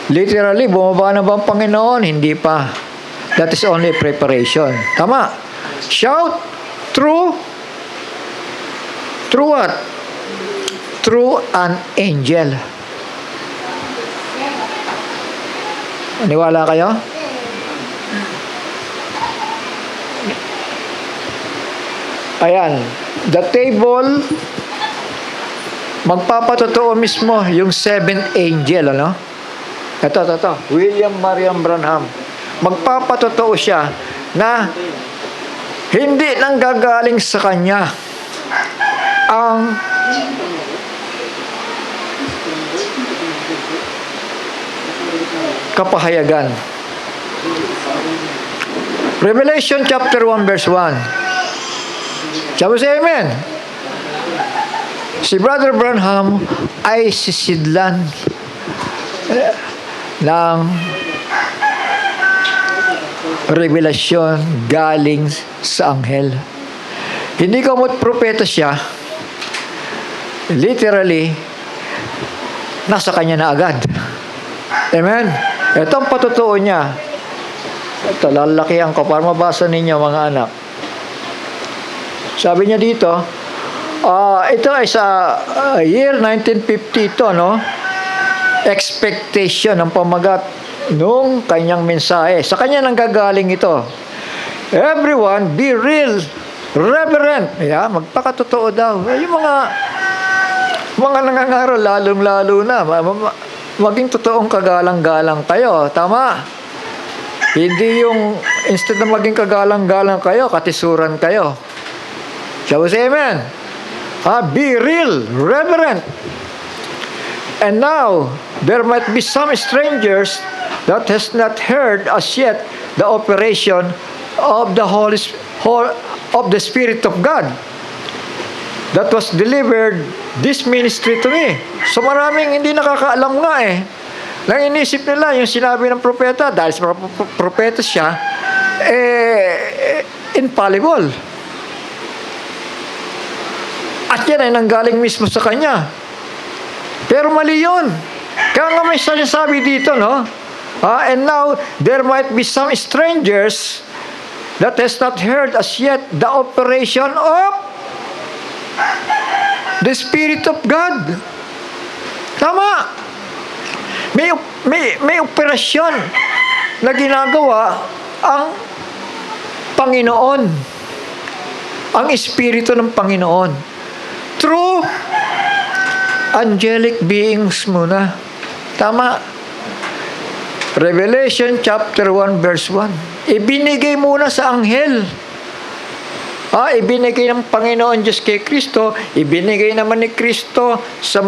literally, bumaba na ba ang Panginoon? Hindi pa. That is only preparation. Tama. Shout through what? Through an angel. Niwala kayo? Ayan. The table, magpapatotoo mismo yung seventh angel, Ito. William Marion Branham. Magpapatotoo siya na hindi nanggagaling sa kanya ang kapahayagan. Revelation chapter 1 verse 1. Shall we say amen? Si Brother Branham ay sisidlan ng revelasyon galing sa anghel. Hindi ko propeta siya. Literally, nasa kanya na agad. Amen? Ito ang patotoo niya. Ito, lalakihan ko para mabasa ninyo mga anak. Sabi niya dito, ito ay sa year 1950 ito, expectation ng pamagat nung kanyang mensahe. Sa kanya nanggagaling ito. Everyone be real, reverent. Magpakatotoo daw. Yung mga nangangaral, lalong-lalo na. Maging totoong kagalang-galang kayo. Tama. Hindi yung, instead na maging kagalang-galang kayo, katisuran kayo. Shall we say amen? Be real, reverent. And now, there might be some strangers that has not heard as yet the operation of the Spirit of God that was delivered this ministry to me. So maraming hindi nakakaalam nga Nang inisip nila yung sinabi ng propeta, dahil sa propeta siya, infallible. At yan ay nanggaling mismo sa kanya. Pero mali yun. Kaya nga may sinasabi dito, and now, there might be some strangers that has not heard as yet the operation of the Spirit of God. Tama. May operasyon na ginagawa ang Panginoon. Ang Espiritu ng Panginoon. Through angelic beings muna. Tama. Revelation chapter 1 verse 1. Ibinigay muna sa anghel. Ibinigay ng Panginoon Diyos kay Kristo, ibinigay naman ni Kristo sa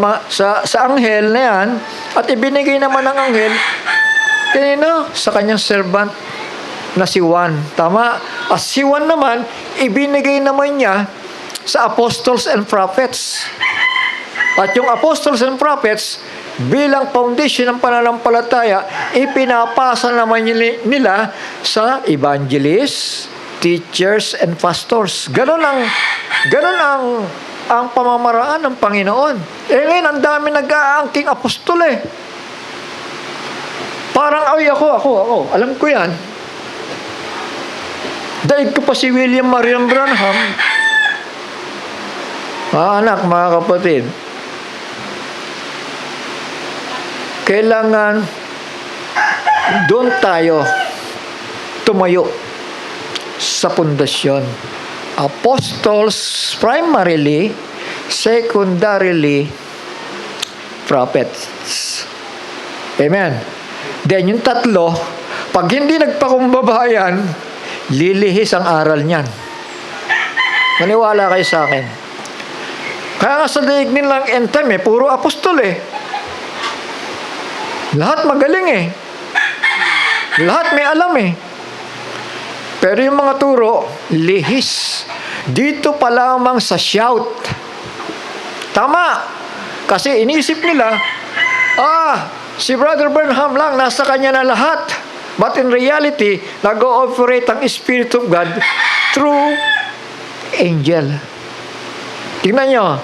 anghel na yan, at ibinigay naman ng anghel sa kanyang servant na si Juan. Tama? At si Juan naman, ibinigay naman niya sa apostles and prophets. At yung apostles and prophets, bilang foundation ng pananampalataya, ipinapasa naman nila sa evangelists, teachers, and pastors. Ganon ang pamamaraan ng Panginoon. Ngayon, ang dami nag-aangking apostol Parang, ako. Alam ko yan. Daig ko pa si William Marion Branham. Anak, mga kapatid, kailangan doon tayo tumayo sa pundasyon. Apostles, primarily, secondarily prophets. Amen. Then yung tatlo, pag hindi nagpakumbaba yan, lilihis ang aral niyan. Maniwala kayo sa akin. Kaya nga sa daignin lang end time puro apostol Lahat magaling Lahat may alam Pero yung mga turo, lihis. Dito pa lamang sa shout. Tama. Kasi inisip nila, si Brother Branham lang, nasa kanya na lahat. But in reality, nag-ooperate ang Spirit of God through angel. Tingnan nyo.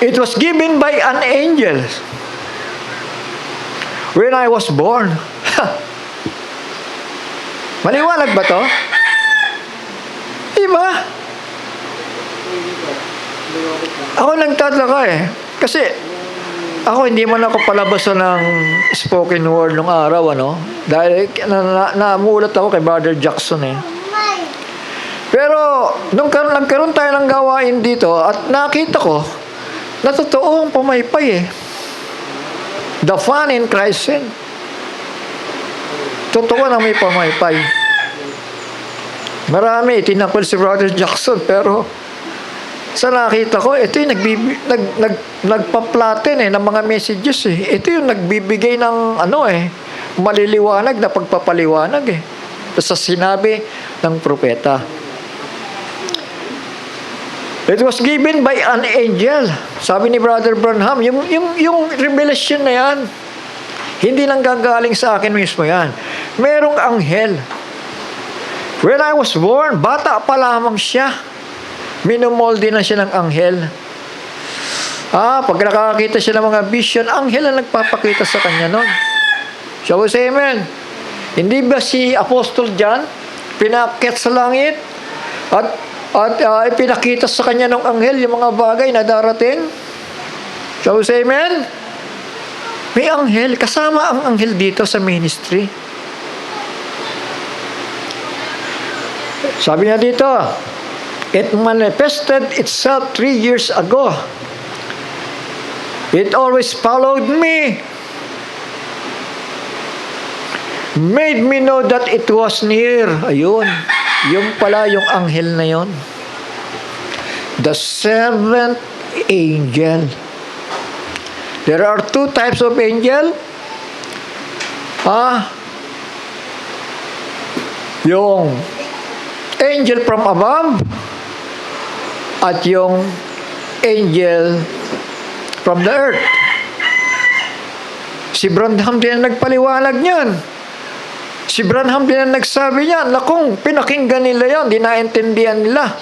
It was given by an angel. When I was born. Maliwanag ba to? Diba? Ako nagtataka Kasi, ako hindi man ako palabasan ng spoken word nung araw, Dahil namulat ako kay Brother Jackson Pero, nung nagkaroon tayo ng gawain dito, at nakita ko, na totoong pumaypay The fun in Christ Totoo na may pamaypay. Marami, tinangkol si Brother Jackson, pero sa nakita ko, ito yung nagpa-platen ng mga messages Ito yung nagbibigay ng maliliwanag na pagpapaliwanag sa sinabi ng propeta. It was given by an angel. Sabi ni Brother Branham, yung revelation na yan, hindi nang gagaling sa akin mismo yan. Merong anghel. When I was born, bata pa lamang siya. Minumolde na siya ng anghel. Pag nakakita siya ng mga vision, anghel ang nagpapakita sa kanya nun. Shall we say amen? Hindi ba si Apostol John pinaakyat sa langit at ipinakita sa kanya ng anghel yung mga bagay na darating? Shall we say amen? May anghel, kasama ang anghel dito sa ministry. Sabi niya dito, it manifested itself 3 years ago. It always followed me. Made me know that it was near. Ayun. Yung pala yung anghel na yon. The seventh angel. There are 2 types of angel. Yung angel from above at yung angel from the earth. Si Branham din ang nagpaliwanag niyan. Si Branham din ang nagsabi niyan na kung pinakinggan nila yan, di naintindihan nila.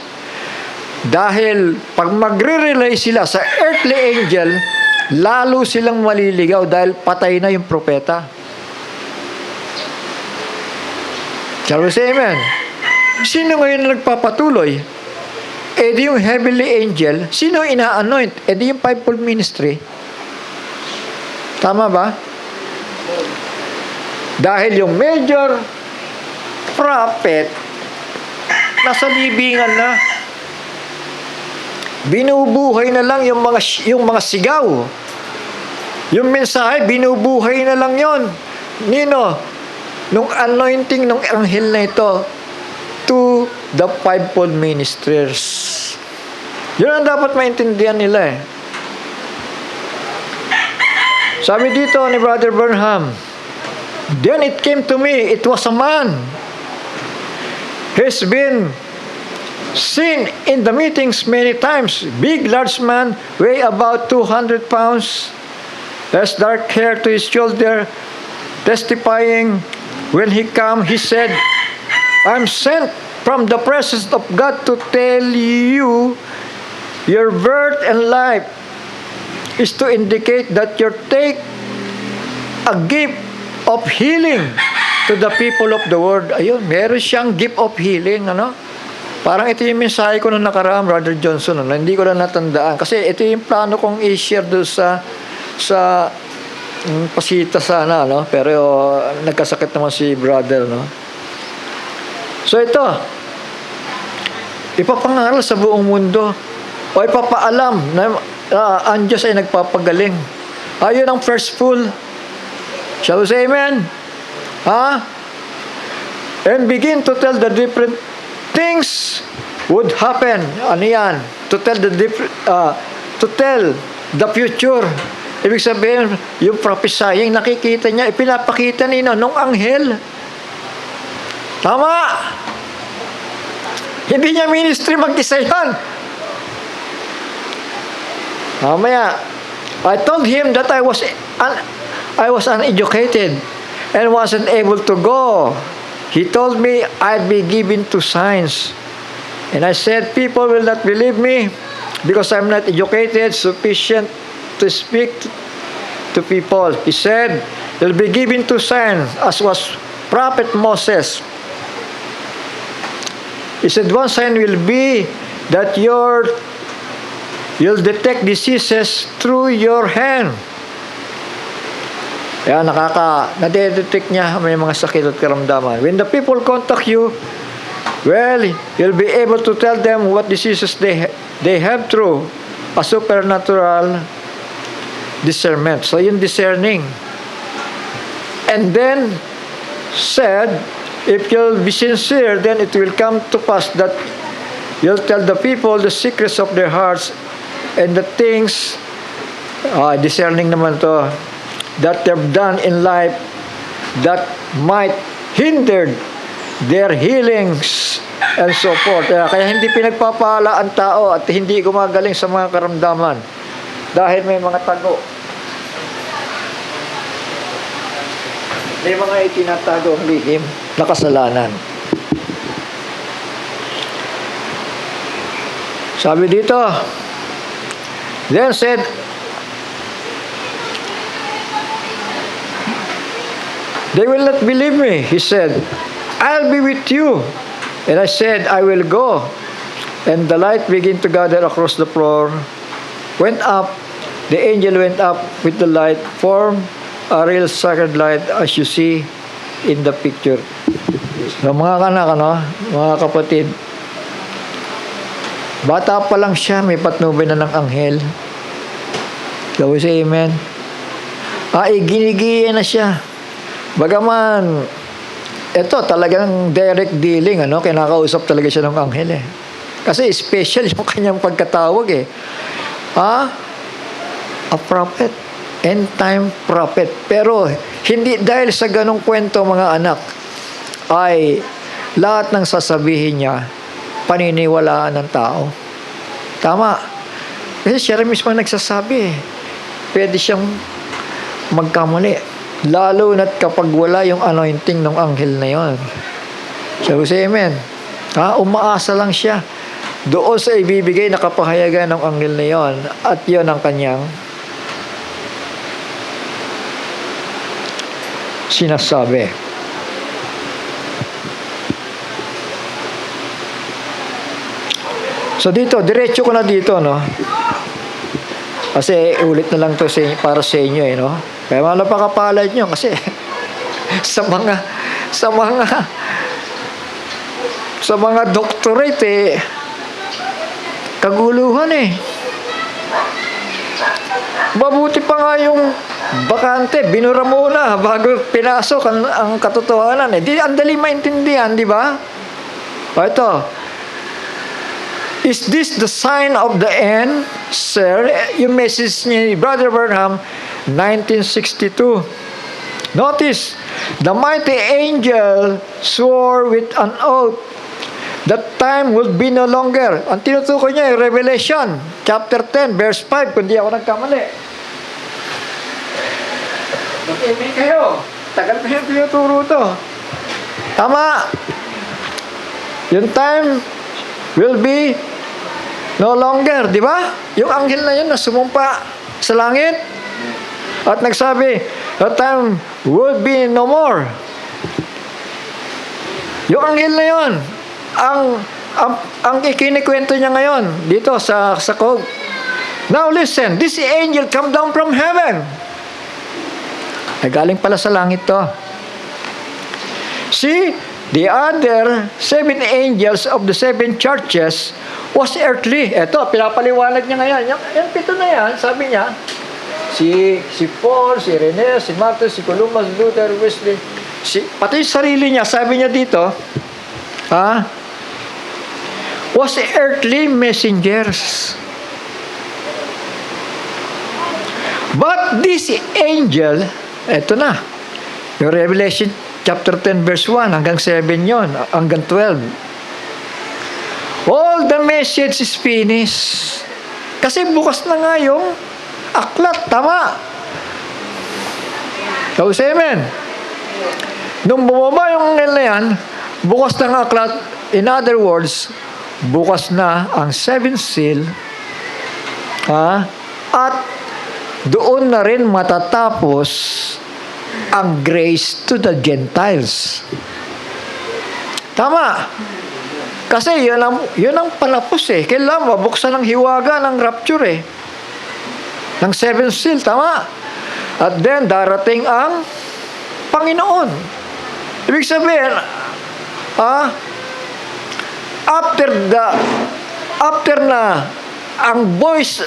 Dahil pag magre-relay sila sa earthly angel, lalo silang maliligaw dahil patay na yung propeta. Shall we say amen? Sino ngayon na nagpapatuloy? Di yung heavenly angel. Sino ina-anoint? Di yung fivefold ministry. Tama ba? Dahil yung major prophet nasa libingan na. Binubuhay na lang yung mga sigaw. Yung mensahe, binubuhay na lang yon. Nino? Nung anointing ng anghel na ito to the fivefold ministers. Yun ang dapat maintindihan nila Sabi dito ni Brother Branham, then it came to me, it was a man. He's been seen in the meetings many times. Big, large man, weigh about 200 pounds. Has dark hair to his shoulder. Testifying, when he came, he said, I'm sent from the presence of God to tell you your birth and life is to indicate that you take a gift of healing to the people of the world. Ayun, meron siyang gift of healing, Parang ito yung mensahe ko nung nakaraan, Brother Johnson, hindi ko na natandaan. Kasi ito yung plano kong i-share doon sa pasita sana, Pero nagkasakit naman si Brother, So ito, ipapangaral sa buong mundo o ipapaalam na ang Diyos ay nagpapagaling. Ayun ang first full. Shall we say amen? Ha? And begin to tell the different things would happen. Ano yan? To tell the future. Ibig sabihin, yung prophesying, nakikita niya, ipinapakita nino nung anghel. Tama! Hindi niya ministry mag-isa yan. Mamaya, I told him that I was uneducated and wasn't able to go. He told me I'd be given to signs. And I said, people will not believe me because I'm not educated sufficient to speak to people. He said, you'll be given to signs as was Prophet Moses. He said, one sign will be that you'll detect diseases through your hand. Kaya nadedetect niya may mga sakit at karamdaman. When the people contact you, well, you'll be able to tell them what diseases they have through a supernatural discernment. So, yung discerning. And then, said, if you'll be sincere, then it will come to pass that you'll tell the people the secrets of their hearts and the things, discerning naman to, that they've done in life that might hinder their healings and so forth. Kaya hindi pinagpapala ang tao at hindi gumagaling sa mga karamdaman dahil may mga tago. May mga itinatago ang lihim na kasalanan. Sabi dito, then said, they will not believe me. He said, I'll be with you. And I said, I will go. And the light began to gather across the floor, went up. The angel went up with the light, formed a real sacred light as you see in the picture. So mga kanak, mga kapatid, bata pa lang siya, may patnubay na ng anghel. So we say amen. Ginigiya na siya. Bagaman, ito talagang direct dealing, kinakausap talaga siya ng anghel eh. Kasi special yung kanyang pagkatawag eh. A prophet, end time prophet. Pero hindi dahil sa ganong kwento mga anak, ay lahat ng sasabihin niya, paniniwalaan ng tao. Tama. Kasi siya rin mismo nagsasabi eh. Pwede siyang magkamali. Lalo na't kapag wala yung anointing ng anghel na yon. Shall we say amen? Umaasa lang siya doon sa ibibigay na kapahayagan ng anghel na yon. At yon ang kanyang sinasabi. So dito, diretso ko na dito, Kasi ulit na lang to para sa inyo, Kaya malapakapalad nyo kasi sa mga doctorate, kaguluhan eh. Mabuti pa nga yung bakante, binura muna bago pinasok ang katotohanan eh. Ang dali maintindihan, di ba? Ito, is this the sign of the end, sir? Yung message ni Brother Branham, 1962. Notice, the mighty angel swore with an oath that time will be no longer. Ang tinutukoy niya, Revelation, chapter 10, verse 5, kung di ako nagkamali. Mag-amen kayo. Tagal pa yung tinuturo to. Tama. Yung time will be no longer, di ba? Yung anghel na yun na sumumpa sa langit at nagsabi, the time will be no more. Yung anghel na yun, ang ikinikwento niya ngayon dito sa quote. Now listen, this angel come down from heaven. Nagaling pala sa langit to. See, The other 7 angels of the 7 churches was earthly. Ito, pinapaliwanag niya ngayon. Yung 7 na yan, sabi niya, si Paul, si Irenaeus, si Martin, si Columbus, Luther, Wesley, pati yung sarili niya, sabi niya dito, was earthly messengers. But this angel, eto na, yung Revelation chapter 10 verse 1 hanggang 7 yon, hanggang 12. All the message is finished. Kasi bukas na nga yung aklat, tama. So, amen. Nung bumaba yung angel na yan, bukas na ang aklat. In other words, bukas na ang 7th seal, at doon na rin matatapos ang grace to the Gentiles. Tama. Kasi yun ang palapos eh. Kailangan mabuksan ang hiwaga ng rapture eh. Ng 7th seal, tama. At then, darating ang Panginoon. Ibig sabihin, after na ang voice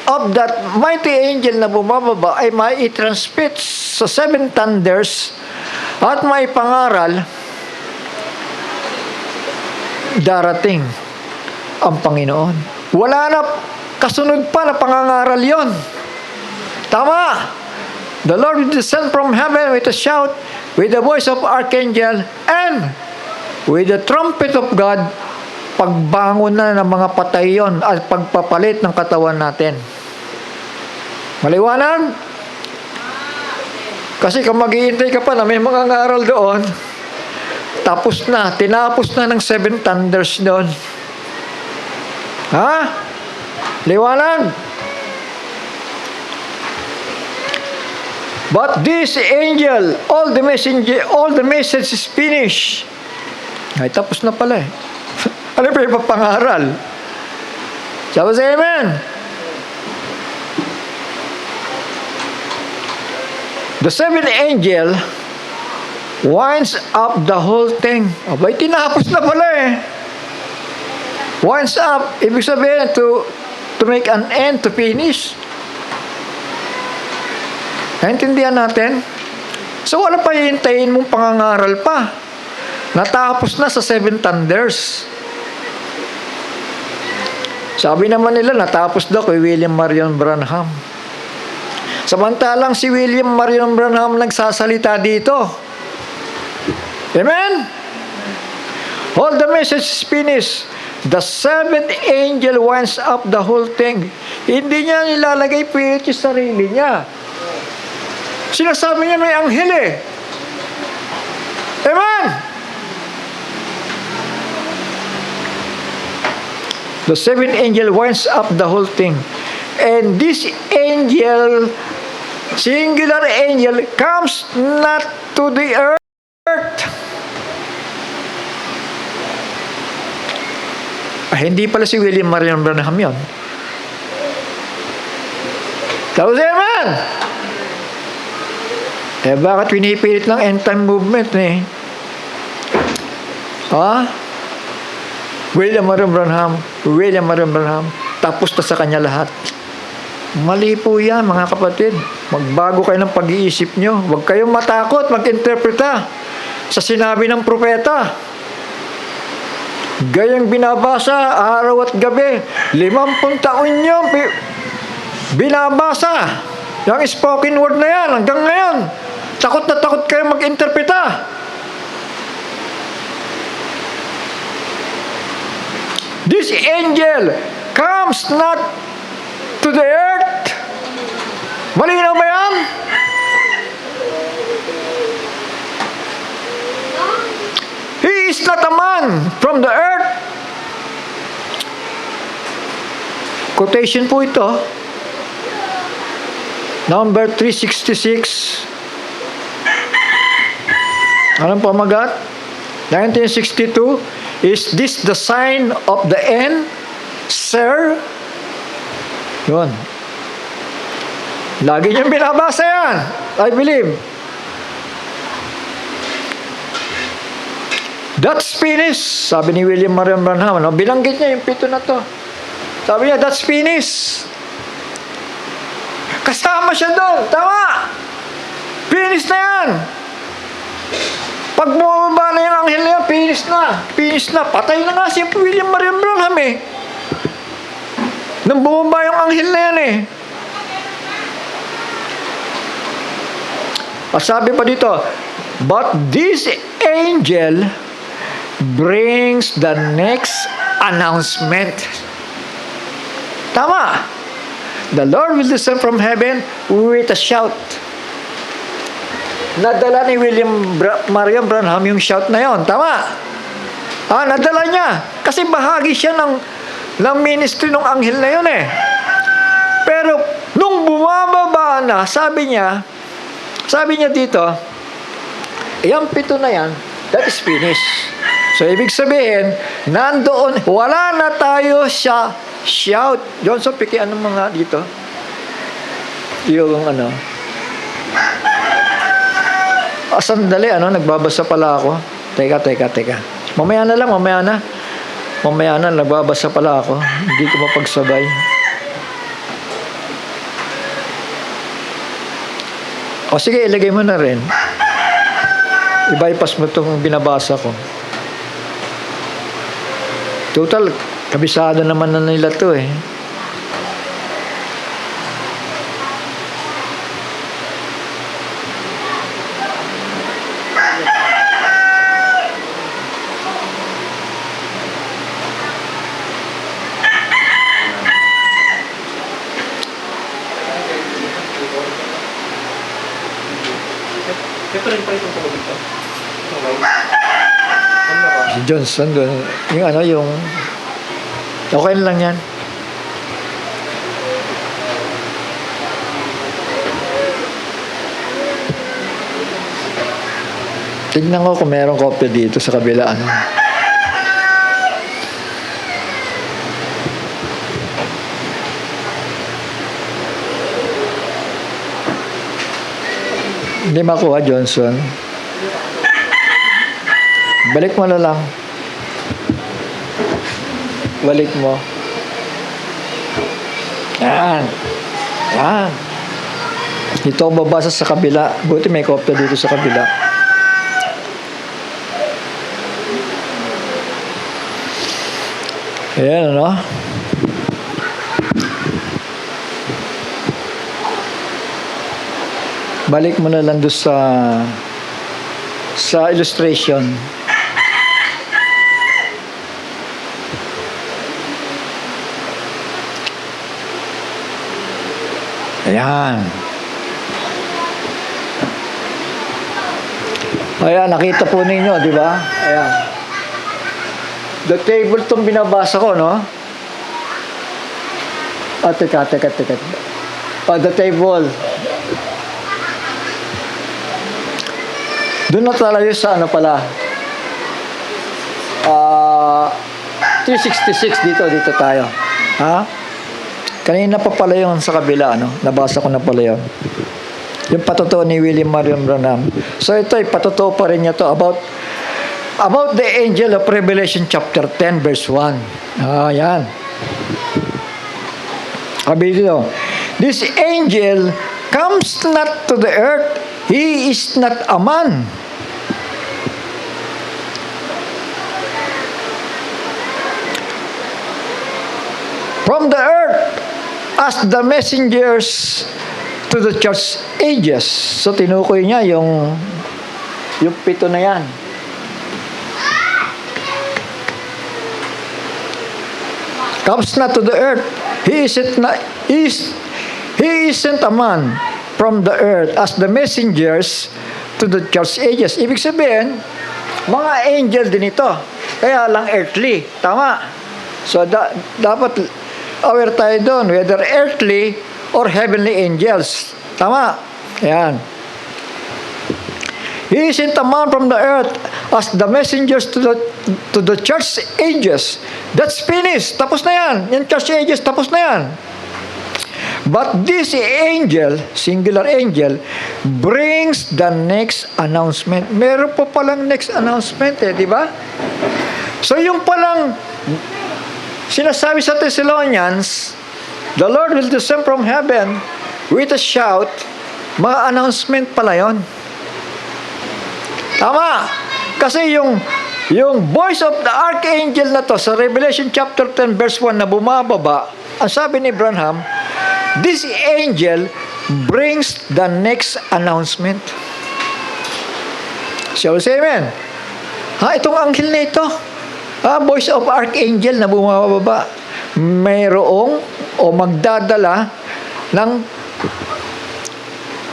of that mighty angel na bumababa ay may transmit sa 7 thunders at may pangaral, darating ang Panginoon. Wala na kasunod pa na pangangaral yon. Tama. The Lord will descend from heaven with a shout, with the voice of archangel, and with the trumpet of God. Pagbangon na ng mga patay yon at pagpapalit ng katawan natin. Maliwanag? Kasi kung maghihintay ka pa na may mga ngaral doon, tinapos na ng 7 thunders doon. Liwanag? But this angel, all the message is finished. Ay, tapos na pala eh. Ano pa yung pangaral? Sabi sa amen. The 7th angel winds up the whole thing. Abay, tinapos na pala eh. Winds up, ibig sabihin to make an end, to finish. Naintindihan natin? So, wala pa hihintayin mong pangangaral pa. Natapos na sa 7 thunders. Sabi naman nila, natapos daw kay William Marion Branham. Samantalang si William Marion Branham nagsasalita dito. Amen? All the message is finished. The 7th angel winds up the whole thing. Hindi niya nilalagay pilit yung sarili niya. Sinasabi niya may anghel eh. Amen? The 7th angel winds up the whole thing. And this angel, singular angel, comes not to the earth. Hindi pala si William Marion Branham yun. Tapos amen. Bakit pinipilit ng end time movement eh? William Marion Branham, tapos na sa kanya lahat. Mali po yan, mga kapatid. Magbago kayo ng pag-iisip nyo. Huwag kayong matakot, mag-interpreta sa sinabi ng propeta. Gayang binabasa, araw at gabi, 50 taon nyo binabasa. Yung spoken word na yan, hanggang ngayon. Takot na takot kayo mag-interpreta. This angel comes not to the earth. Malinaw ba yan? He is not a man from the earth. Quotation po ito. Number 366. Anong pamagat? 1962. Is this the sign of the end, sir? Yun. Lagi niyang binabasa yan. I believe. That's finished. Sabi ni William Marion Branham, no? Binanggit niya yung 7 na to. Sabi niya, that's finished. Kasama siya doon. Tama. Finish na yan. Pag bumaba na yung anghel na yan, finish na. Finish na. Patay na nga si William Marion Branham eh. Nang bumaba yung anghel na yan eh. Sabi pa dito, but this angel brings the next announcement. Tama. The Lord will descend from heaven with a shout. Nadala ni William Marion Branham yung shout na yon. Tama. Nadala niya. Kasi bahagi siya ng ministry ng anghel na yun eh. Pero, nung bumababa na, sabi niya dito, yung 7 na yan, that is finished. So, ibig sabihin, nandoon, wala na tayo sa shout. Johnson, pikian ng mga dito. Yung ano. Sandali, nagbabasa pala ako. Teka. Mamaya na, nagbabasa pala ako. Hindi ko mapagsabay. O sige, ilagay mo na rin. I-bypass mo itong binabasa ko. Total, kabisado naman na nila to eh. Si Johnson doon, yung okay lang yan. Tignan ko kung mayroong kopya dito sa kabila. Hindi makuha, Johnson. Balik mo na lang. Balik mo. Yan. Ito ang babasa sa kabila. Buti may kopya dito sa kabila. Ayan, Balik mo na lang doon sa illustration. Ayan. Ayan, nakita po ninyo, di ba? Ayan. The table itong binabasa ko, no? Teka. The table. Doon na talaga sa pala. 366 dito tayo. Ha? Kanina pa pala yung sa kabila, Nabasa ko na pala yun. Yung patotoo ni William Marion Branham. So ito, patotoo pa rin niya to about the angel of Revelation chapter 10 verse 1. Yan. Sabi dito, this angel comes not to the earth. He is not a man. From the earth, as the messengers to the church ages. So, tinukoy niya yung 7 na yan. Comes not to the earth. He isn't a man from the earth as the messengers to the church ages. Ibig sabihin, mga angel din ito. Kaya lang earthly. Tama. So, dapat aware tayo doon, whether earthly or heavenly angels. Tama. Ayan. He isn't a man from the earth as the messengers to the church ages. That's finished. Tapos na yan. Yung church ages, tapos na yan. But this angel, singular angel, brings the next announcement. Meron pa palang next announcement di ba? So yung palang sinasabi sa Thessalonians, the Lord will descend from heaven with a shout, mga announcement pala yun. Tama. Kasi yung voice of the archangel na to sa Revelation chapter 10 verse 1 na bumababa, ang sabi ni Branham, this angel brings the next announcement. Shall we say amen? Itong anghel na ito, voice of archangel na bumababa, mayroong o magdadala ng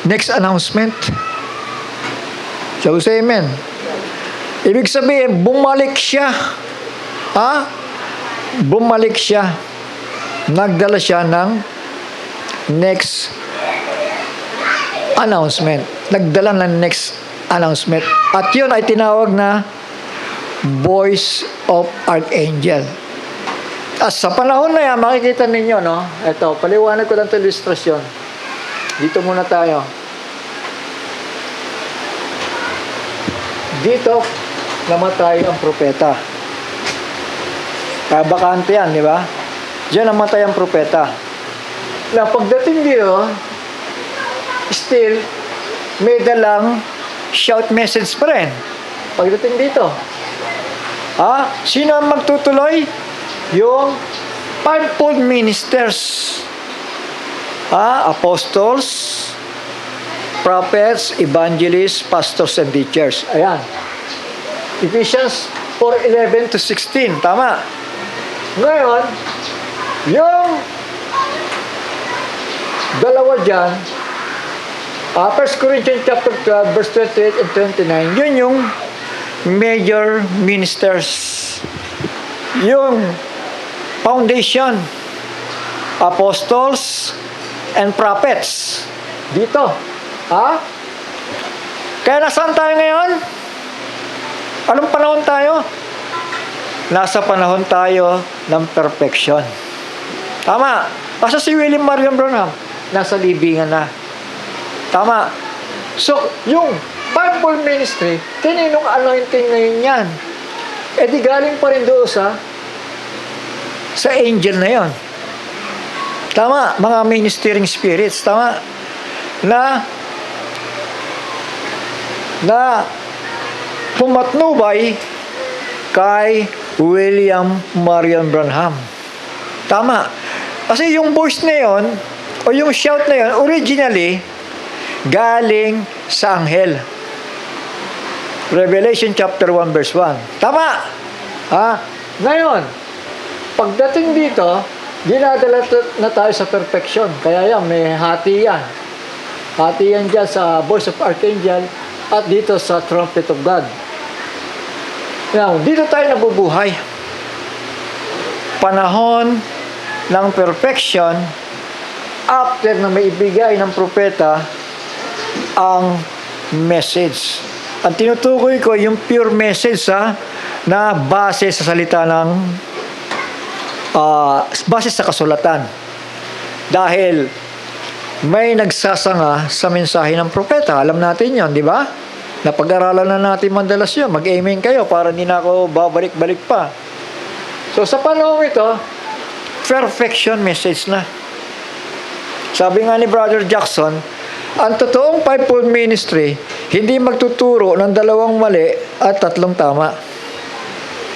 next announcement. Shall we say amen? Ibig sabihin, bumalik siya. Bumalik siya. Nagdala siya ng next announcement. Nagdala ng next announcement. At yun ay tinawag na voice of archangel. At sa panahon na yan, makikita ninyo, no? Ito, paliwanag ko lang ito ilustrasyon. Dito muna tayo. Dito, namatay ang propeta. Bakante yan, di ba? Diyan namatay ang propeta. Na pagdating dito, still, may dalang shout message pa rin. Pagdating dito. Sino ang magtutuloy? Yung fivefold ministers. Apostles, prophets, evangelists, pastors, and teachers. Ayan. Ephesians 4:11 to 16. Tama. Ngayon, yung dalawa dyan, 1 Corinthians chapter 12, verse 28 and 29, yun yung major ministers. Yung foundation, apostles, and prophets. Dito. Kaya nasaan tayo ngayon? Anong panahon tayo? Nasa panahon tayo ng perfection. Tama. Kasi si William Marion Branham, nasa libingan na. Tama. So, yung fivefold ministry, kaninong anointing ngayon yan? Di galing pa rin doon sa angel na yon. Tama. Mga ministering spirits. Tama. Na pumatnubay kay William Marion Branham. Tama. Kasi yung voice na yon, o yung shout na yon, originally, galing sa anghel. Revelation chapter 1 verse 1. Tama. Ngayon, pagdating dito, dinadala na tayo sa perfection. Kaya yan, may hati yan. Hati yan dyan sa voice of archangel at dito sa trumpet of God. Now, dito tayo nabubuhay. Panahon ng perfection after na may ibigay ng propeta ang message. Ang tinutukoy ko yung pure message na base sa salita ng base sa kasulatan. Dahil may nagsasanga sa mensahe ng propeta. Alam natin yon, di ba? Napag-aralan na natin madalas yun. Mag-amen kayo para hindi na ako babalik-balik pa. So sa panahon ito, perfection message na. Sabi nga ni Brother Jackson, ang totoong fivefold ministry, hindi magtuturo ng 2 mali at 3 tama.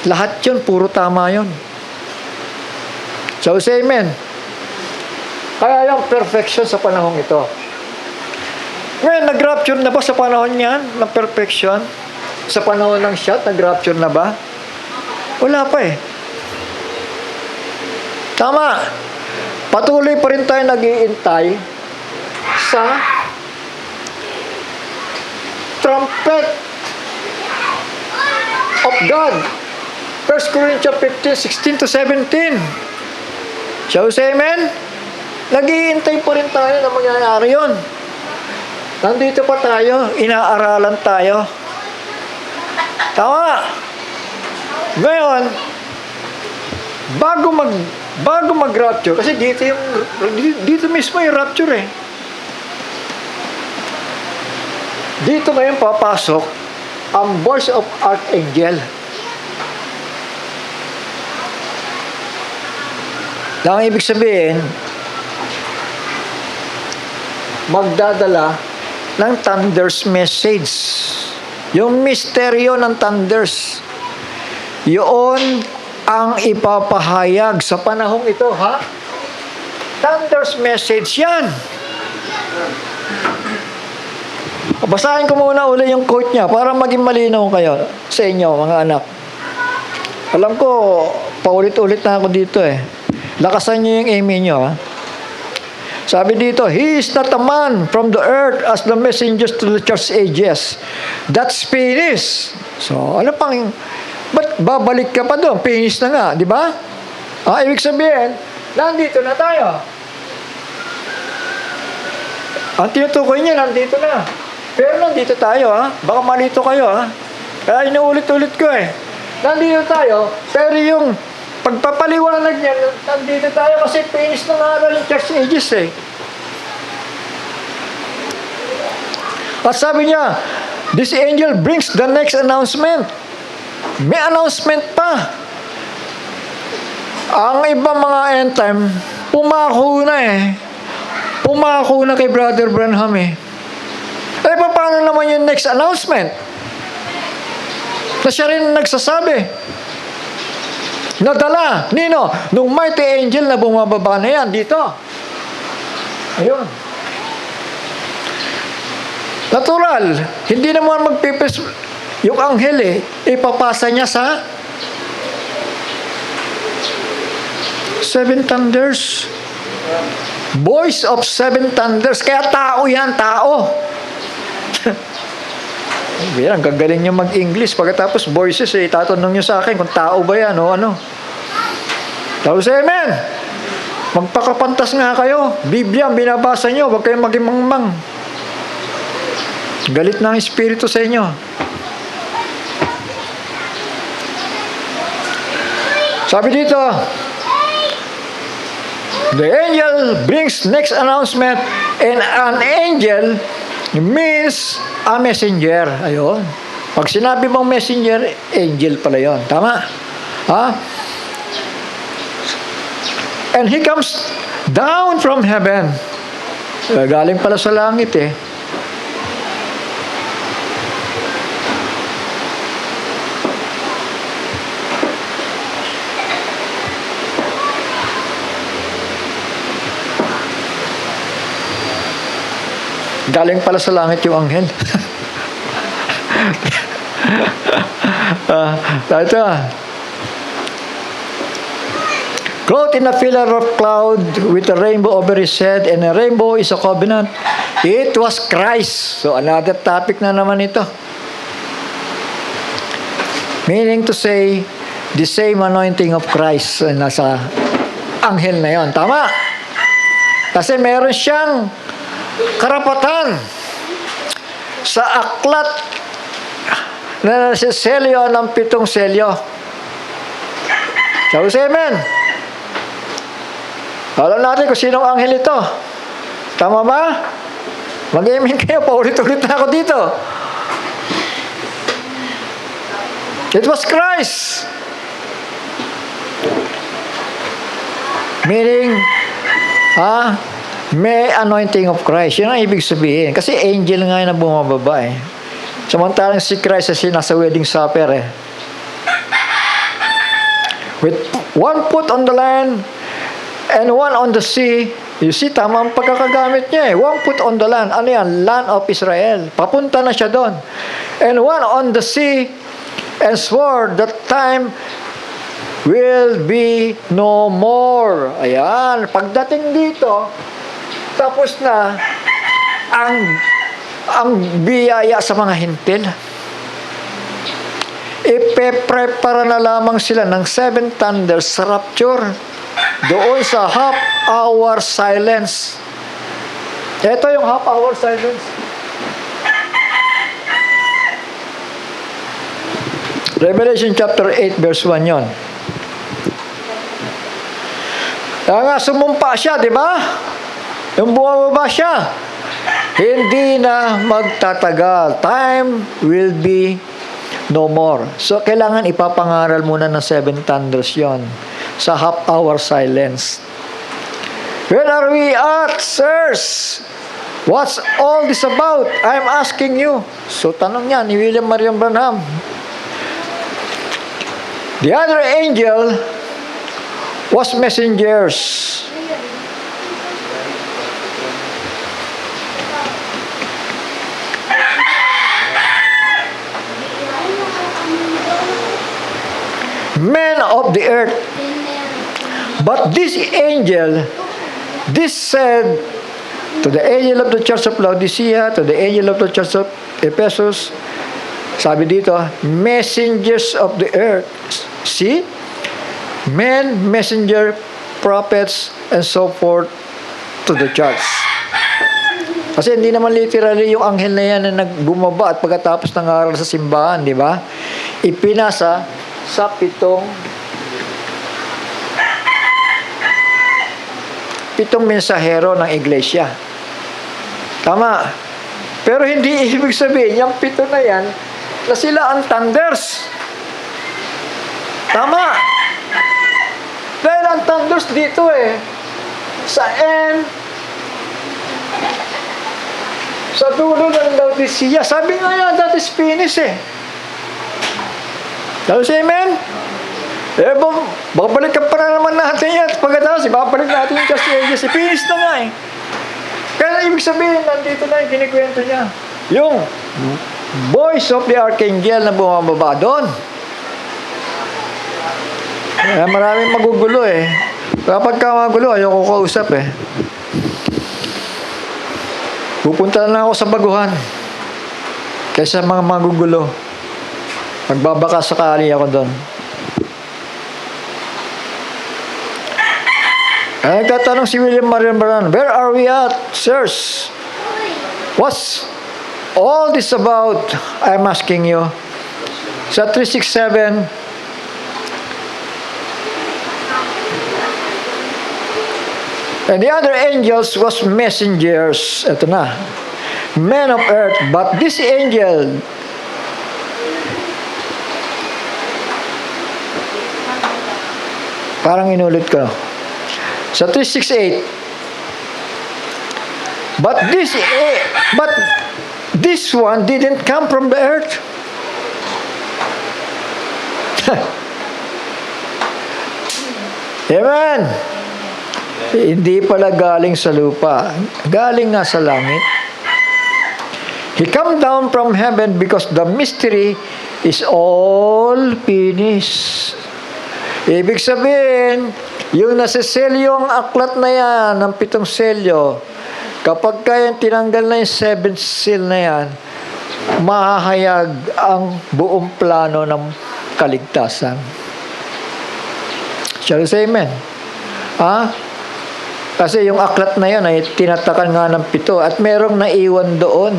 Lahat yun, puro tama yun. So say amen. Kaya yung perfection sa panahon ito. Ngayon, nag-rapture na ba sa panahon yan ng perfection? Sa panahon ng shout, nag-rapture na ba? Wala pa eh. Tama. Patuloy pa rin tayo nag-iintay sa trumpet of God. 1 Corinthians 15, 16 to 17. Shall we say amen? Nag-iintay pa rin tayo na mangyayari yun. Nandito pa tayo, inaaralan tayo. Tama. Ngayon, bago bago mag-rapture, kasi dito mismo yung rapture eh. Dito ngayon papasok ang voice of archangel. Ang ibig sabihin, magdadala ng thunder's message. Yung misteryo ng thunders, yun ang ipapahayag sa panahong ito, ha? Thunder's message yan. Basahin ko muna uli yung quote niya para maging malinaw kayo sa inyo, mga anak. Alam ko, paulit-ulit na ako dito eh. Lakasan niyo yung amen niyo, ha? Sabi dito, He is not a man from the earth as the messengers to the church ages. That's finished. So, ano pang, ba't babalik ka pa doon? Finish na nga, di ba? Ibig sabihin, nandito na tayo. Ang tinutukoy niya, nandito na. Pero nandito tayo, ha? Baka malito kayo, ha? Kaya inuulit-ulit ko eh. Nandito tayo, pero yung pagpapaliwanag niya, nandito tayo kasi finish na nga ng church ages eh. At sabi niya, this angel brings the next announcement. May announcement pa. Ang ibang mga end time, pumako na eh. Pumako na kay Brother Branham eh. Paano naman yung next announcement? Na siya rin nagsasabi. Nadala. Nino? Nung mighty angel na bumababa na yan dito. Ayun. Natural. Hindi naman magpipis yung anghel eh. Ipapasa niya sa 7 thunders. Voice of 7 thunders. Kaya tao yan, tao. Ang gagaling niya mag-English. Pagkatapos voices eh, tatanong niyo sa akin kung tao ba yan o ano. Tapos amen. Magpakapantas nga kayo. Biblia ang binabasa niyo. Huwag kayong maging mangmang. Galit na ang Espiritu sa inyo. Sabi dito, the angel brings next announcement, and an angel means a messenger. Ayun. Pag sinabi mong messenger, angel pala yun. Tama? Ha? And he comes down from heaven. Galing pala sa langit eh. Galing pala sa langit yung anghel. Ito. Clothed in a pillar of cloud with a rainbow over his head, and a rainbow is a covenant. It was Christ. So another topic na naman ito. Meaning to say, the same anointing of Christ nasa anghel na yon. Tama? Kasi meron siyang karapatan sa aklat na selyo ng 7 selyo. Sabi sa amen. Alam natin kung sinong anghel ito. Tama ba? Mag-amen kayo. Paulit-ulit na ako dito. It was Christ. Meaning, may anointing of Christ. Yun ang ibig sabihin. Kasi angel nga yun na bumababa eh. Samantalang si Christ ay nasa wedding supper eh. With one foot on the land and one on the sea. You see, tama ang pagkakagamit niya eh. One foot on the land. Ano yan? Land of Israel. Papunta na siya doon. And one on the sea, and swore that time will be no more. Ayan. Pagdating dito, tapos na ang biyaya sa mga hintil. Ipe-prepara na lamang sila ng 7 thunders sa rapture. Doon sa half-hour silence. Ito yung half-hour silence. Revelation chapter 8 verse 1 yon. nga sumumpa siya, di ba? Yung bumababa siya. Hindi na magtatagal. Time will be no more. So, kailangan ipapangaral muna ng 7 thunders yon sa half-hour silence. Where are we at, sirs? What's all this about? I'm asking you. So, tanong niya ni William Marion Branham. The other angel was messengers. Men of the earth. But this angel, this said to the angel of the church of Laodicea, to the angel of the church of Ephesus, sabi dito, messengers of the earth. See? Men, messenger, prophets, and so forth to the church. Kasi hindi naman literally yung anghel na yan na nagbumaba at pagkatapos ng aral sa simbahan, di ba? Ipinasa sa 7 mensahero ng iglesia. Tama. Pero hindi ibig sabihin, yung 7 na yan, na sila ang thunders. Tama. Dahil ang thunders dito sa sa dulo ng Laodicea. Sabi nga yan, that is finished Tapos amen? Babalikan pa na naman natin yan. Pagkatapos, babalik natin yung church ages. Finish na nga Kaya ibig sabihin, nandito na yung kinikwento niya. Yung voice of the archangel na bumababa doon. Kaya maraming magugulo Kapag ka magulo, ayoko kausap Pupunta na ako sa baguhan. Kaysa mga magugulo. Magbabaka sakali ako doon. Ay, nagtatanong si William Marion Branham, where are we at, sirs? What's all this about? I'm asking you. Sa 367, and the other angels was messengers. Ito na. Men of earth. But this angel, parang inulit ko. Sa 368, but this one didn't come from the earth. Amen. Hindi pala galing sa lupa. Galing nga sa langit. He come down from heaven because the mystery is all finished. Ibig sabihin, yung nasiselyong aklat na yan, ng 7 selyo, kapag kaya tinanggal na yung 7th seal na yan, mahahayag ang buong plano ng kaligtasan. Shall we say amen? Kasi yung aklat na yan ay tinatakan nga ng 7 at merong naiwan doon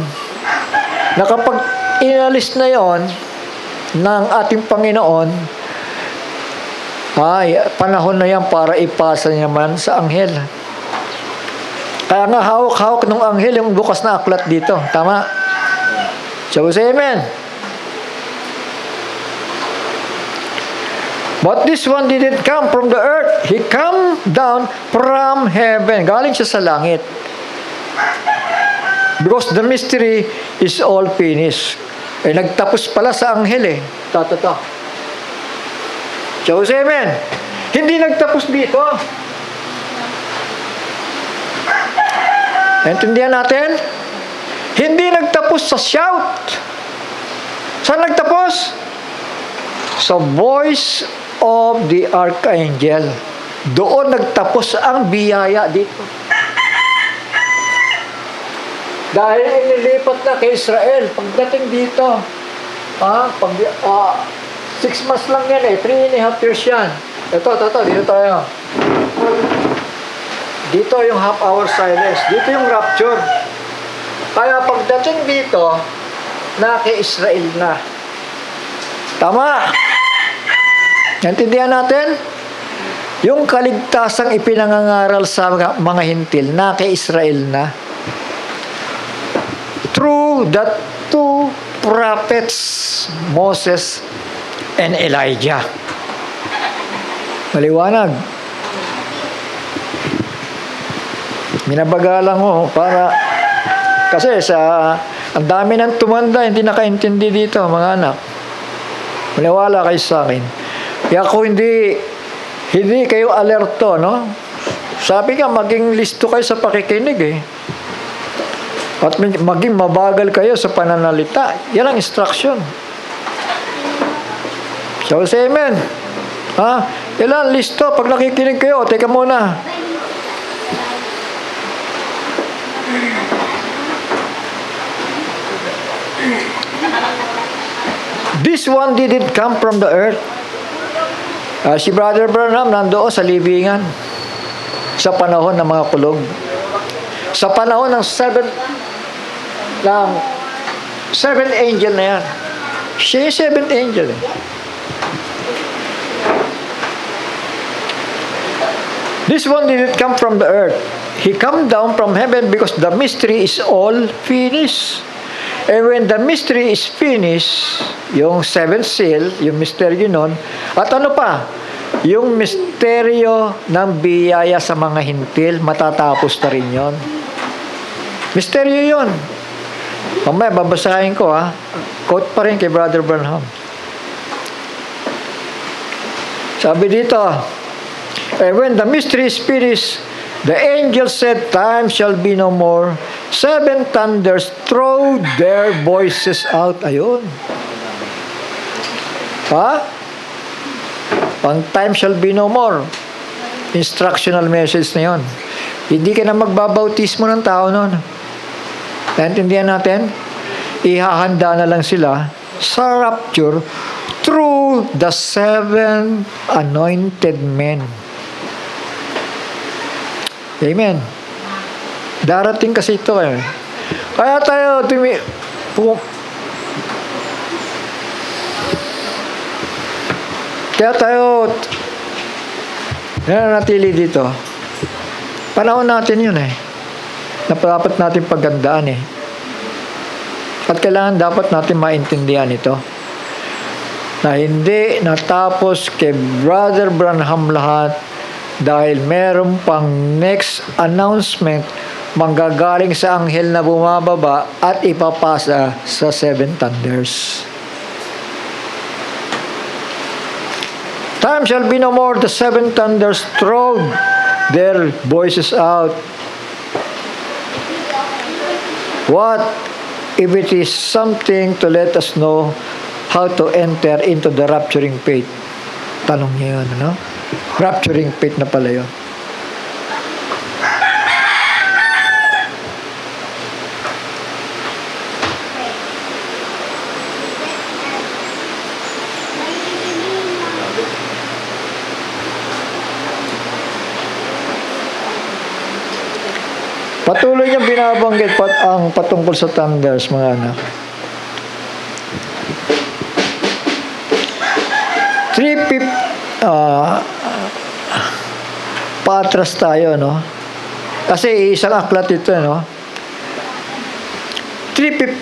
na kapag inalis na yon ng ating Panginoon, panahon na yan para ipasa naman sa anghel. Kaya nga hawak-hawak ng anghel yung bukas na aklat dito. Tama? So say amen. But this one didn't come from the earth. He come down from heaven. Galing siya sa langit. Because the mystery is all finished. Nagtapos pala sa anghel Tatata. So, amen. Hindi nagtapos dito. Naintindihan natin? Hindi nagtapos sa shout. Saan nagtapos? Sa voice of the archangel. Doon nagtapos ang biyaya dito. Dahil inilipat na kay Israel. Pagdating dito, 6 months lang yan 3.5 years yan. Ito, dito tayo. Dito yung half-hour silence. Dito yung rapture. Kaya pagdating dito, naki-Israel na. Tama? Naintindihan natin? Yung kaligtasang ipinangangaral sa mga hintil na kay Israel na through the two prophets, Moses and Elijah. Maliwanag. Minabagalan ko para kasi ang dami ng tumanda hindi nakaintindi dito, mga anak. Maniwala kayo sa akin. Kaya kung hindi kayo alerto, no? Sabi nga, maging listo kayo sa pakikinig eh. At maging mabagal kayo sa pananalita. Yan ang instruction. So, say amen. Ha? Ilan, listo. Pag nakikinig kayo, teka muna. This one didn't come from the earth. Si Brother Branham nandoon sa libingan sa panahon ng mga kulog. Sa panahon ng seven angel na yan. Siya yung seventh angel. This one didn't come from the earth. He come down from heaven because the mystery is all finished. And when the mystery is finished, yung seventh seal, yung misteryo nun, at ano pa, yung misteryo ng biyaya sa mga hintil, matatapos na rin yun. Misteryo yun. Mamaya, babasahin ko ha. Quote pa rin kay Brother Branham. Sabi dito, and when the mystery is finished, the angel said, time shall be no more. Seven thunders throw their voices out. Ayun. Ha? Ang time shall be no more. Instructional message na yun. Hindi ka na magbabautismo ng tao nun. Naintindihan natin? Ihahanda na lang sila sa rapture through the seven anointed men. Amen. Darating kasi ito eh. Kaya tayo nananatili dito. Panahon natin yun eh. Dapat natin paggandaan eh. At kailangan dapat natin maintindihan ito. Na hindi natapos kay Brother Branham lahat dahil meron pang next announcement manggagaling sa anghel na bumababa at ipapasa sa seven thunders. Time shall be no more. The seven thunders throw their voices out. What if it is something to let us know how to enter into the rapturing faith? Tanong niya yun, ano? Rapturing faith na pala yun. Patuloy niyang binabanggit ang patungkol sa thunders, mga anak. 350 paatras tayo, no? Kasi isang aklat ito, no?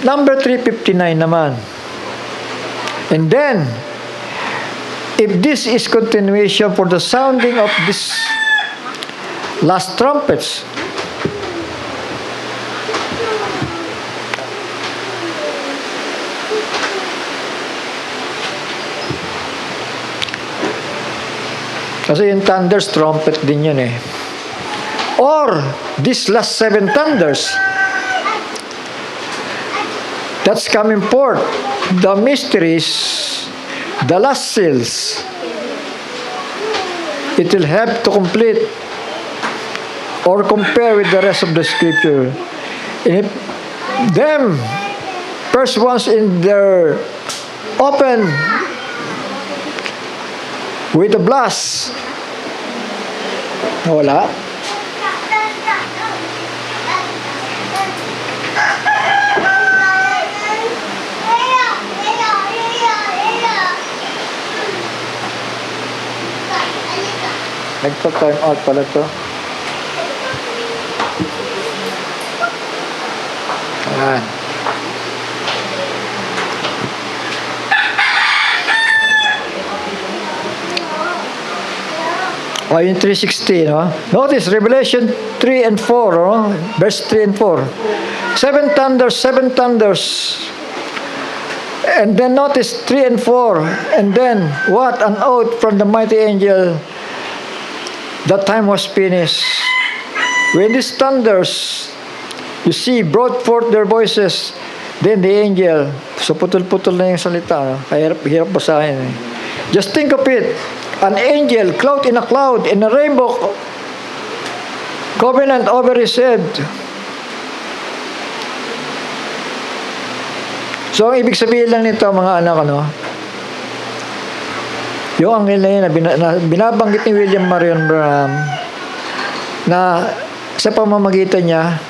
Number 359 naman. And then, if this is continuation for the sounding of this last trumpets, kasi yung thunders, trumpet din yun eh. Or, this last seven thunders that's coming forth, the mysteries, the last seals, it will have to complete or compare with the rest of the scripture. And if them first ones in their open with the blast, wala. Nagpa-time out pala to. Ayan. O, yung 3:16, no? Notice, Revelation 3 and 4, no? Verse 3 and 4. Seven thunders, seven thunders. And then notice 3 and 4. And then, what? An oath from the mighty angel. The time was finished. When these thunders, you see, brought forth their voices, then the angel, so putol-putol na yung salita, no? Kaya hirap basahin. Eh. Just think of it. An angel clothed in a cloud in a rainbow covenant over his head. So, ang ibig sabihin lang nito, mga anak, ano, yung anghel na yun na binabanggit ni William Marion Branham na sa pamamagitan niya,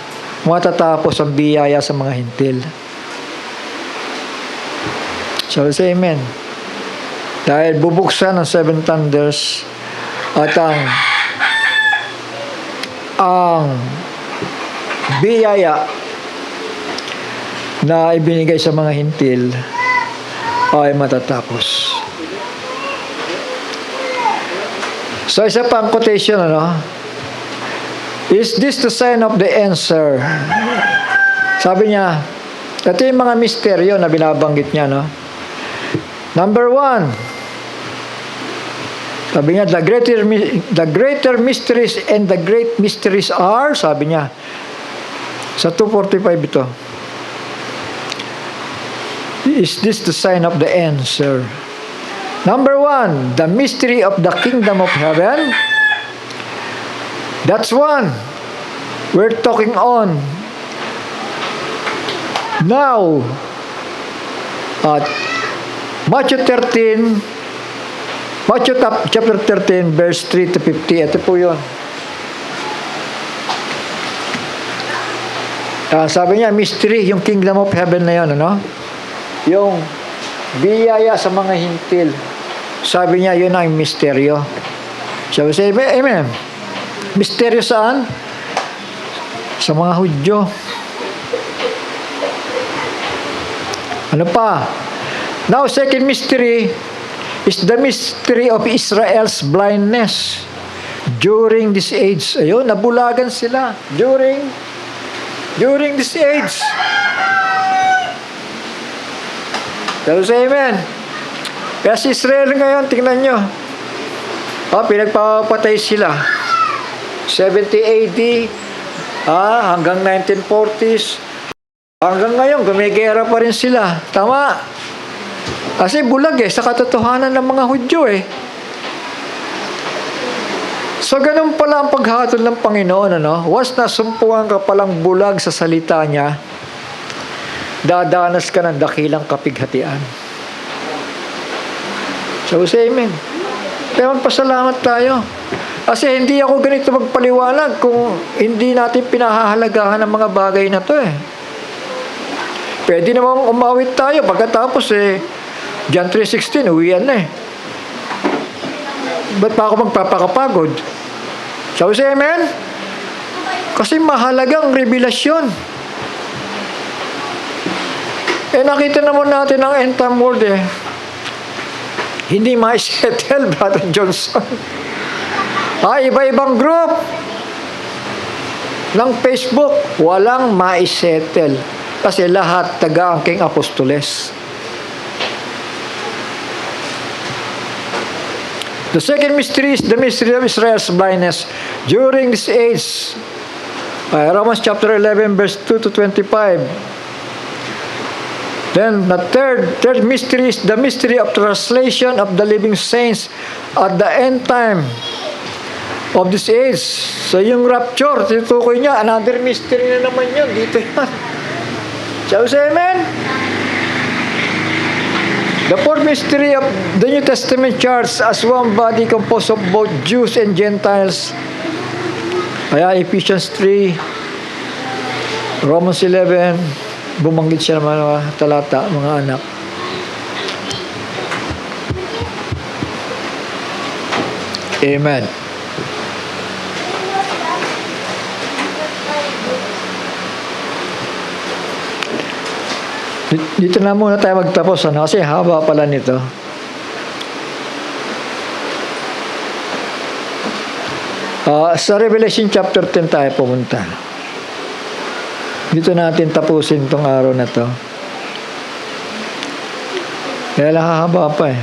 matatapos ang biyaya sa mga hintil. So, say amen. Dahil bubuksan ang seven thunders at ang biyaya na ibinigay sa mga hintil ay matatapos. So, isa pang quotation, ano? Is this the sign of the answer? Sabi niya, ito yung mga misteryo na binabanggit niya, no? Number 1, sabi niya, the greater mysteries and the great mysteries are, sabi niya, sa 245 ito. Is this the sign of the answer? Number 1, the mystery of the kingdom of heaven. That's one. We're talking on. Now, Matthew chapter 13, verse 3 to 50. Ito po yun. Sabi niya, mystery, yung kingdom of heaven na yun, ano? Yung biyaya sa mga hintil. Sabi niya, yun ang misteryo. So, say, amen. Misteryo saan? Sa mga Hudyo. Ano pa? Now, second mystery is the mystery of Israel's blindness during this age. Ayun, nabulagan sila during this age. Pero say amen. Kaya si Israel ngayon, tingnan nyo. Pinagpapatay sila. 70 AD, hanggang 1940s. Hanggang ngayon, gumigera pa rin sila. Tama. Kasi bulag sa katotohanan ng mga Hudyo So, ganun pala ang paghatol ng Panginoon, ano? Once nasumpungan ka palang bulag sa salita niya, dadanas ka ng dakilang kapighatian. So, say amen. Kaya magpasalamat tayo. Kasi hindi ako ganito magpaliwanag kung hindi natin pinahahalagahan ang mga bagay na to Pwede namang umawit tayo pagkatapos John 3:16, uwian na Ba't pa ako magpapakapagod? So, say amen? Kasi mahalagang revelasyon. Nakita naman natin ang end time world Hindi ma-settle, Brother Johnson. Iba-ibang group ng Facebook, walang ma-settle. Kasi lahat taga-angking apostoles. The second mystery is the mystery of Israel's blindness during this age. Romans chapter 11, verse 2 to 25. Then the third mystery is the mystery of translation of the living saints at the end time of this age. So yung rapture, tinutukoy niya, another mystery na naman yun. Dito yan. Shall we say amen? The fourth mystery of the New Testament Church as one body composed of both Jews and Gentiles. Kaya Ephesians 3, Romans 11, bumanggit siya naman talata, mga anak. Amen. Dito na muna tayo magtapos, ano? Kasi haba pala nito. Sa Revelation chapter 10 tayo pumunta. Dito natin tapusin tong araw na to. Kaya lang hahaba pa eh.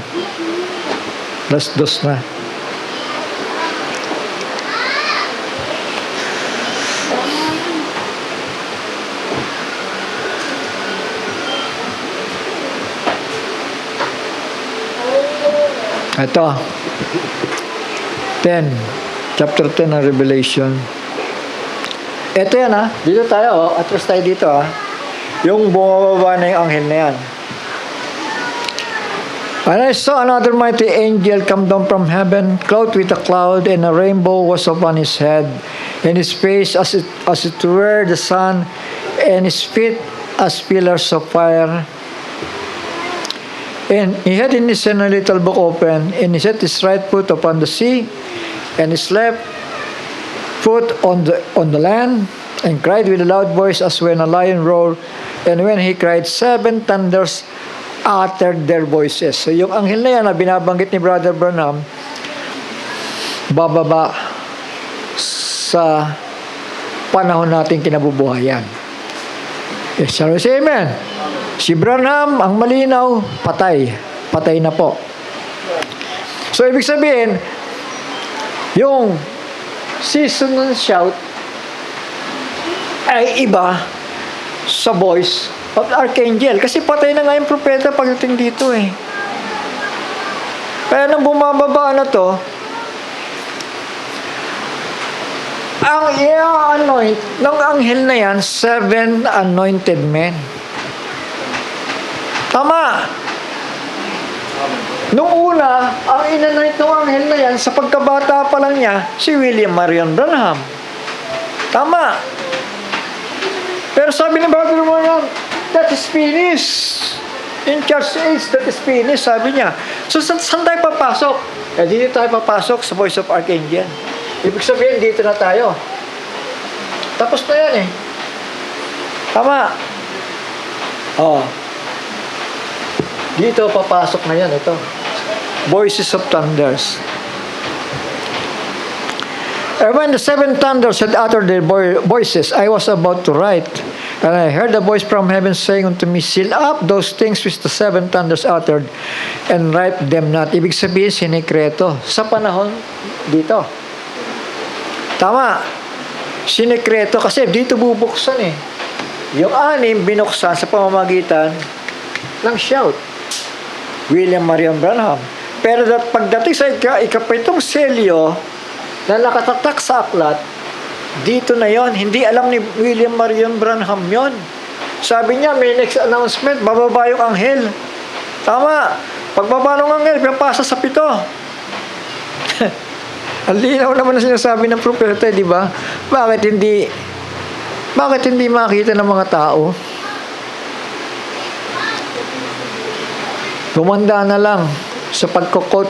Dos na. Ito. 10. Chapter 10 ng Revelation. Ito yan ha. Dito tayo. Atras tayo dito ha. Yung bumababa na yung anghel na yan. And I saw another mighty angel come down from heaven, clothed with a cloud, and a rainbow was upon his head, and his face as it were the sun, and his feet as pillars of fire. And he had in his hand a little book open, and he set his right foot upon the sea, and his left foot on the land, and cried with a loud voice as when a lion roared. And when he cried, 7 thunders uttered their voices. So yung anghel na yan na binabanggit ni Brother Branham, bababa sa panahon nating kinabubuhayan. Yes, shall we say amen? Si Branham, ang malinaw, patay. Patay na po. So, ibig sabihin, yung season ng shout ay iba sa voice of the archangel. Kasi patay na nga yung propeta pagdating dito eh. Kaya nang bumababa na to, ang i-anoint ng anghel na yan, 7 anointed men. Tama. Nung una, ang inanoint ng anghel na yan, sa pagkabata pa lang niya, si William Marion Branham. Tama. Pero sabi ni Brother Branham, that is finished. In church age, that is finished, sabi niya. So, saan tayo papasok? Dito tayo papasok sa voice of archangel. Ibig sabihin, dito na tayo. Tapos na yan eh. Tama. Dito papasok na yan, ito. Voices of thunders. And when the 7 thunders had uttered their voices, I was about to write. And I heard a voice from heaven saying unto me, seal up those things which the 7 thunders uttered, and write them not. Ibig sabihin, sinekreto. Sa panahon dito. Tama. Sinekreto kasi dito bubuksan eh. Yung 6 binuksan sa pamamagitan ng shout. William Marion Branham. Pero pagdating sa ikapitong selyo na nakatatak sa aklat, dito na yon. Hindi alam ni William Marion Branham yon. Sabi niya, may next announcement, bababa yung anghel. Tama. Pagbaba ng anghel, pinapasa sa 7. Ang linaw naman na sinasabi ng propeta, di ba? Bakit hindi makita ng mga tao? Gumanda na lang sa quote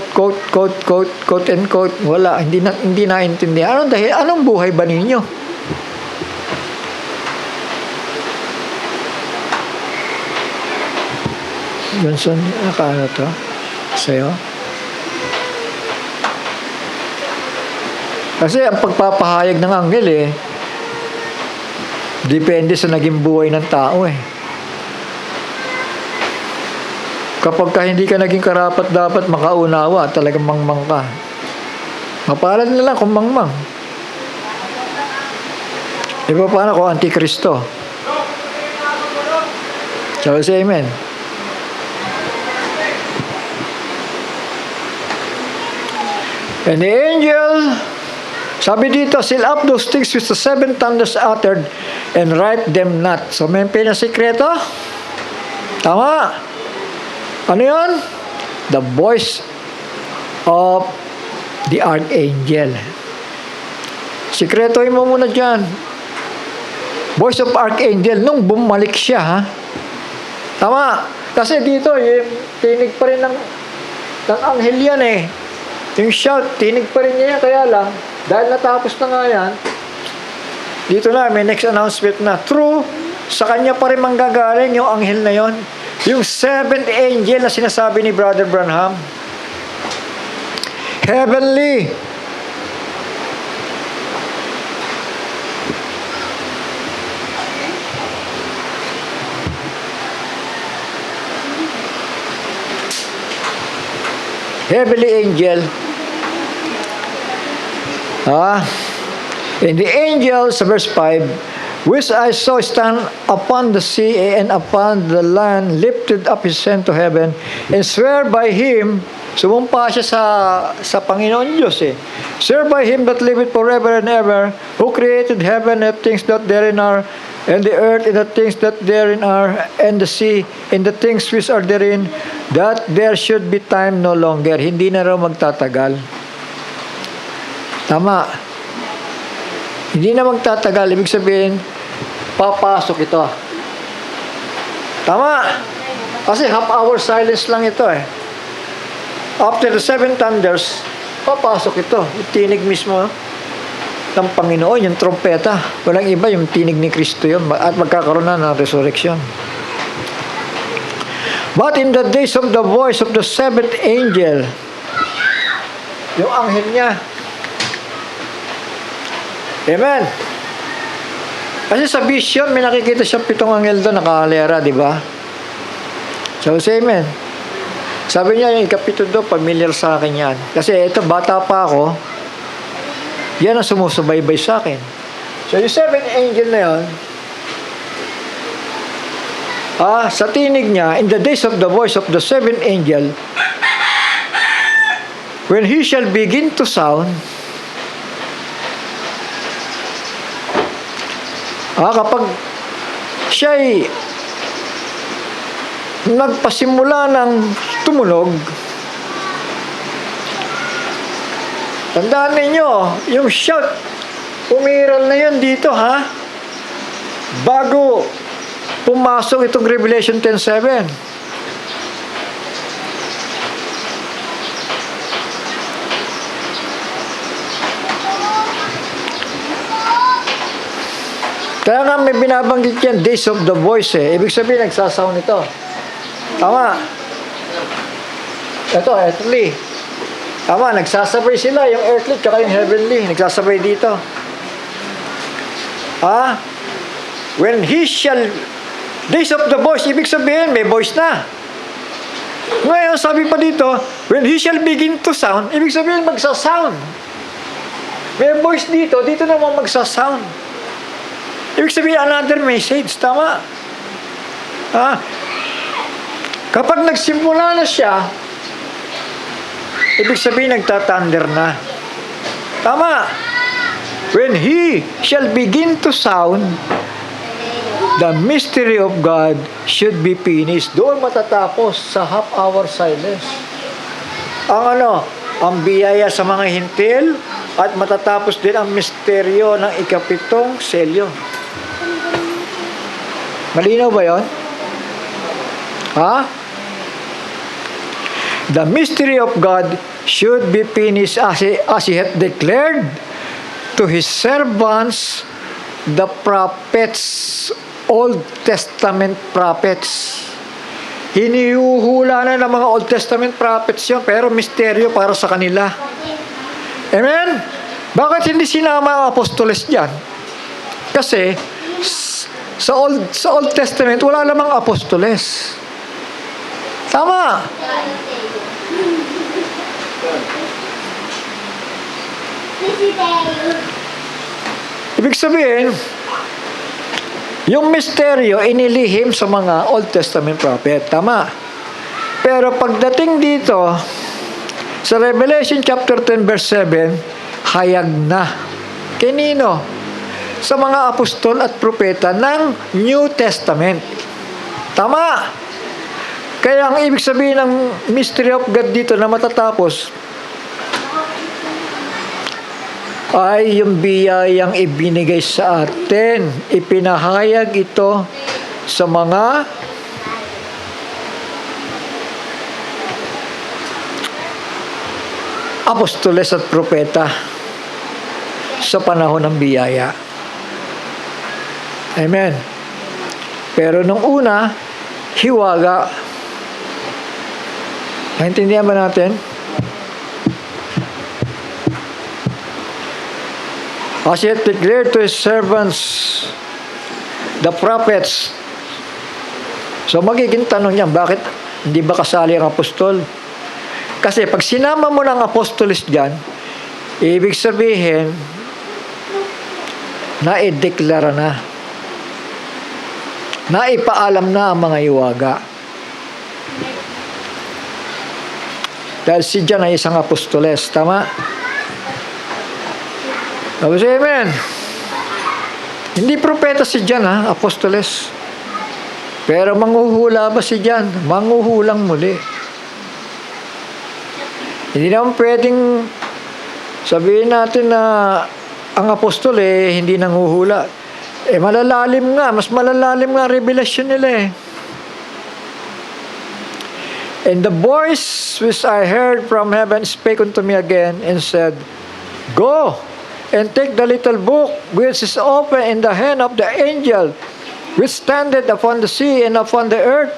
and quote. Wala, hindi naintindihan. Anong buhay ba ninyo? Johnson, ano to? Sa'yo? Kasi ang pagpapahayag ng anghel depende sa naging buhay ng tao Kapag hindi ka naging karapat dapat makaunawa, talagang mangmang ka. Mapalad na lang kung mangmang. Iba paano kung antikristo? Shall we say amen? And the angel, sabi dito, seal up those things which the 7 thunders uttered, and write them not. So may pinasikreto? Tama. Ano yun? The voice of the archangel. Sikretohin mo muna dyan. Voice of archangel, nung bumalik siya, Tama. Kasi dito, tinig pa rin ng anghel yan Yung shout, tinig pa rin niya, kaya lang, dahil natapos na nga yan, dito na, may next announcement na, through Sa kanya pa rin manggagaling yung anghel na yon. Yung seventh angel na sinasabi ni Brother Branham. Heavenly. Heavenly angel. And the angel, sa verse 5, which I saw stand upon the sea and upon the land, lifted up his hand to heaven, and swear by him, sumumpa siya sa Panginoon Diyos swear by him that liveth forever and ever, who created heaven and things that therein are, and the earth and the things that therein are, and the sea and the things which are therein, that there should be time no longer. Hindi na raw magtatagal. Tama. Hindi na magtatagal. Ibig sabihin, papasok ito. Tama. Kasi half-hour silence lang ito After the 7 thunders, papasok ito. Yung tinig mismo ng Panginoon, yung trompeta. Walang iba, yung tinig ni Kristo yun. At magkakaroon na ng resurrection. But in the days of the voice of the seventh angel, yung anghel niya, amen. Kasi sa vision, may nakikita siya 7 anghel doon, nakahalera, di ba? So, say amen. Sabi niya, yung ikapito doon, familiar sa akin yan. Kasi ito, bata pa ako, yan ang sumusubaybay sa akin. So, yung 7 angel na yun, sa tinig niya, in the days of the voice of the 7 angel, when he shall begin to sound, kapag siya'y nagpasimula ng tumunog, tandaan ninyo, yung shout, umiral na yun dito, bago pumasok itong Revelation 10:7. Kaya nga may binabanggit yan, days of the voice Ibig sabihin, nagsasound ito. Tama. Ito, earthly. Tama, nagsasabay sila, yung earthly tsaka yung heavenly. Nagsasabay dito. When he shall, days of the voice, ibig sabihin, may voice na. Ngayon, sabi pa dito, when he shall begin to sound, ibig sabihin, magsasound. May voice dito, dito naman magsasound. Ibig sabihin, another message. Tama. Kapag nagsimula na siya, ibig sabihin, nagtathunder na. Tama. When he shall begin to sound, the mystery of God should be finished. Doon matatapos sa half-hour silence. Ang biyaya sa mga hintil, at matatapos din ang misteryo ng ikapitong selyo. Malinaw ba yun? The mystery of God should be finished as he hath declared to his servants, the prophets, Old Testament prophets. Hinihuhula na ng mga Old Testament prophets yun, pero misteryo para sa kanila. Amen? Bakit hindi sinama ang apostoles dyan? Kasi, sa Old Testament, wala namang apostoles. Tama. Ibig sabihin, yung misteryo inilihim sa mga Old Testament prophet. Tama. Pero pagdating dito, sa Revelation chapter 10 verse 7, hayag na. Kanino? Sa mga apostol at propeta ng New Testament. Tama. Kaya ang ibig sabihin ng mystery of God dito na matatapos ay yung biyayang ibinigay sa atin. Ipinahayag ito sa mga apostoles at propeta sa panahon ng biyaya. Amen. Pero nung una, hiwaga. Naintindihan ba natin? As he had declared to his servants, the prophets. So magiging tanong niya, bakit hindi ba kasali ang apostol? Kasi pag sinama mo ng apostolis dyan, ibig sabihin, naideklara na. Naipaalam na ang mga iwaga. Dahil si John ay isang apostoles. Tama? Tapos, amen. Hindi propeta si John, ha? Apostoles. Pero manghuhula ba si John? Manghuhulang muli. Hindi naman pwedeng sabihin natin na ang apostol hindi nanghuhula. Malalalim nga. Mas malalalim nga revelasyon nila And the voice which I heard from heaven spake unto me again and said, Go and take the little book which is open in the hand of the angel which standeth upon the sea and upon the earth.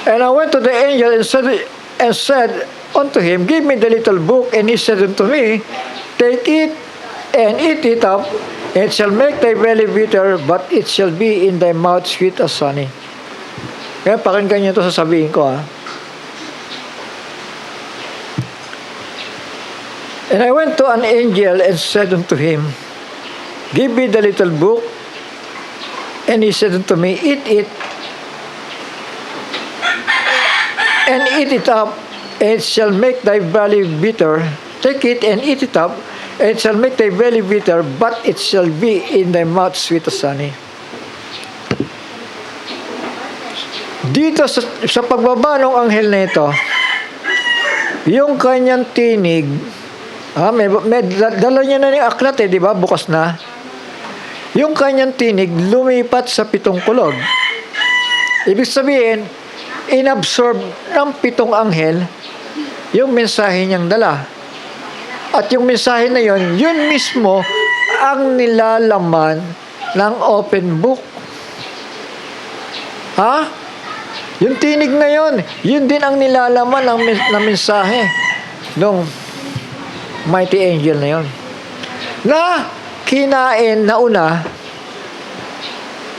And I went to the angel and said unto him, Give me the little book. And he said unto me, Take it and eat it up, and it shall make thy belly bitter, but it shall be in thy mouth sweet as honey. Kaya pakinggan niyo ito sasabihin ko, And I went to an angel and said unto him, Give me the little book. And he said unto me, Eat it, and eat it up, and it shall make thy belly bitter. Take it and eat it up, and it shall make thy belly bitter, but it shall be in thy mouth sweet as honey. Dito sa pagbaba ng anghel na ito, yung kanyang tinig, may dala niya na yung aklat di ba? Bukas na. Yung kanyang tinig lumipat sa 7 kulog. Ibig sabihin, inabsorb ng 7 anghel yung mensahe niyang dala. At yung mensahe na yun mismo ang nilalaman ng open book. Yung tinig na yun din ang nilalaman ng mensahe ng mighty angel na yun. Na kinain na una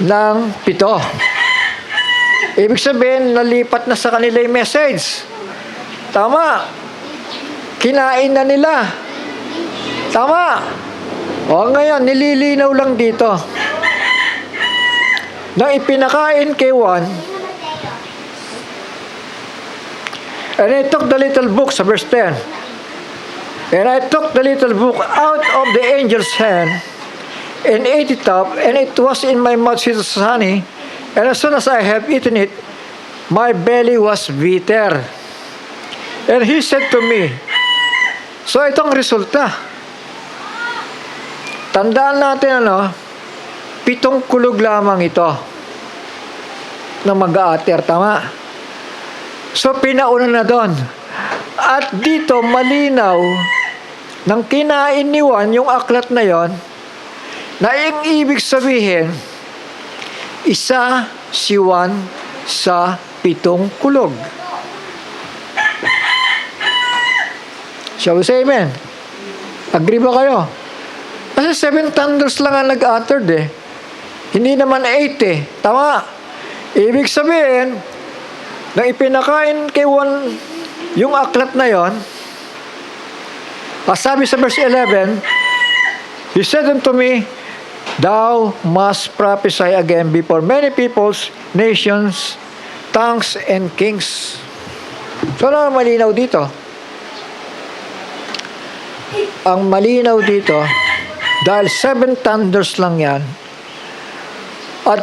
ng 7. Ibig sabihin, nalipat na sa kanila yung message. Tama. Kinain na nila. Tama. O ngayon, nililinaw lang dito. Nang ipinakain kay Juan, and I took the little book, sa verse 10, and I took the little book out of the angel's hand, and ate it up, and it was in my mouth sweet as honey, and as soon as I have eaten it, my belly was bitter. And he said to me, so itong resulta. Tandaan natin 7 kulog lamang ito na mag-aater, tama? So pinauna na doon. At dito malinaw nang kinain ni Juan yung aklat na yon, na yung ibig sabihin, isa si Juan sa 7 kulog. Shall we say amen? Agree ba kayo? Kasi 7 thunders lang ang nag-uttered Hindi naman 8 Tama? Ibig sabihin, nang ipinakain kay Juan yung aklat na yon, sabi sa verse 11, he said unto me, Thou must prophesy again before many peoples, nations, tongues, and kings. So, ano ang malinaw dito? Ang malinaw dito, dahil 7 thunders lang yan, at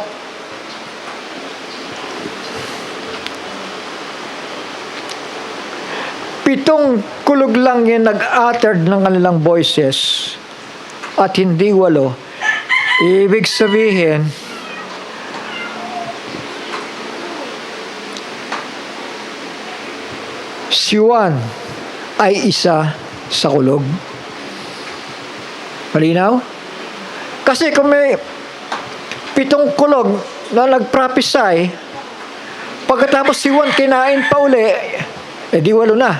pitong kulog lang yung nag-uttered ng kanilang voices at hindi 8. Ibig sabihin, si Juan ay isa sa kulog. Malinaw? Kasi kung may 7 kulog na nag-prophesy, pagkatapos si Juan kinain pa uli, di 8 na.